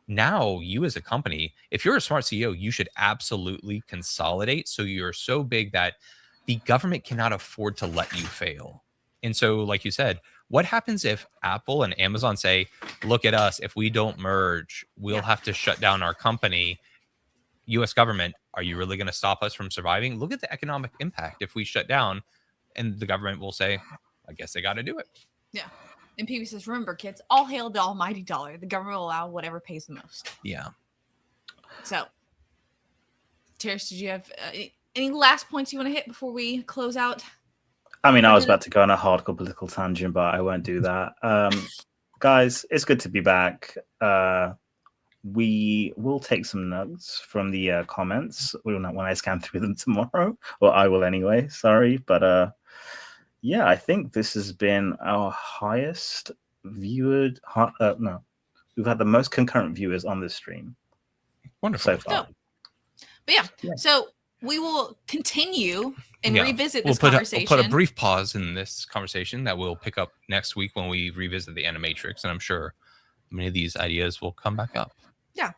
Now, you as a company, if you're a smart CEO, you should absolutely consolidate. So you're so big that the government cannot afford to let you fail. And so, like you said, what happens if Apple and Amazon say, look at us, if we don't merge, we'll have to shut down our company. US government, are you really going to stop us from surviving? Look at the economic impact if we shut down. And the government will say, I guess they got to do it. Yeah. And PB says, remember, kids, all hail the almighty dollar. The government will allow whatever pays the most. Yeah. So, Terrence, did you have any last points you want to hit before we close out? I mean, I was about to go on a hardcore political tangent, but I won't do that. Guys, it's good to be back. We will take some notes from the comments when I scan through them tomorrow, or I will anyway. Sorry, but yeah, I think this has been our highest viewed. No, we've had the most concurrent viewers on this stream. Wonderful. So far. But yeah, so we will continue and revisit this conversation. We'll put a brief pause in this conversation that we'll pick up next week when we revisit the Animatrix, and I'm sure many of these ideas will come back up. Yeah.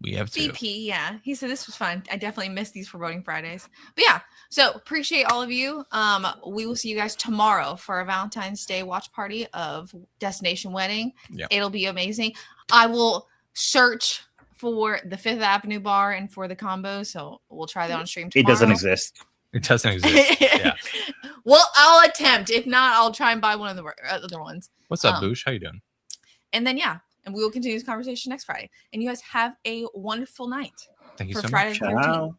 We have to. BP, yeah. He said this was fun. I definitely missed these Foreboding Fridays. But yeah, so appreciate all of you. We will see you guys tomorrow for a Valentine's Day watch party of Destination Wedding. Yep. It'll be amazing. I will search for the Fifth Avenue bar and for the combo, so we'll try that on stream tomorrow. It doesn't exist. It doesn't exist. Yeah. Well, I'll attempt. If not, I'll try and buy one of the other ones. What's up, Boosh? How you doing? And then and we will continue this conversation next Friday. And you guys have a wonderful night. Thank you so Friday much. the 13th. Ciao.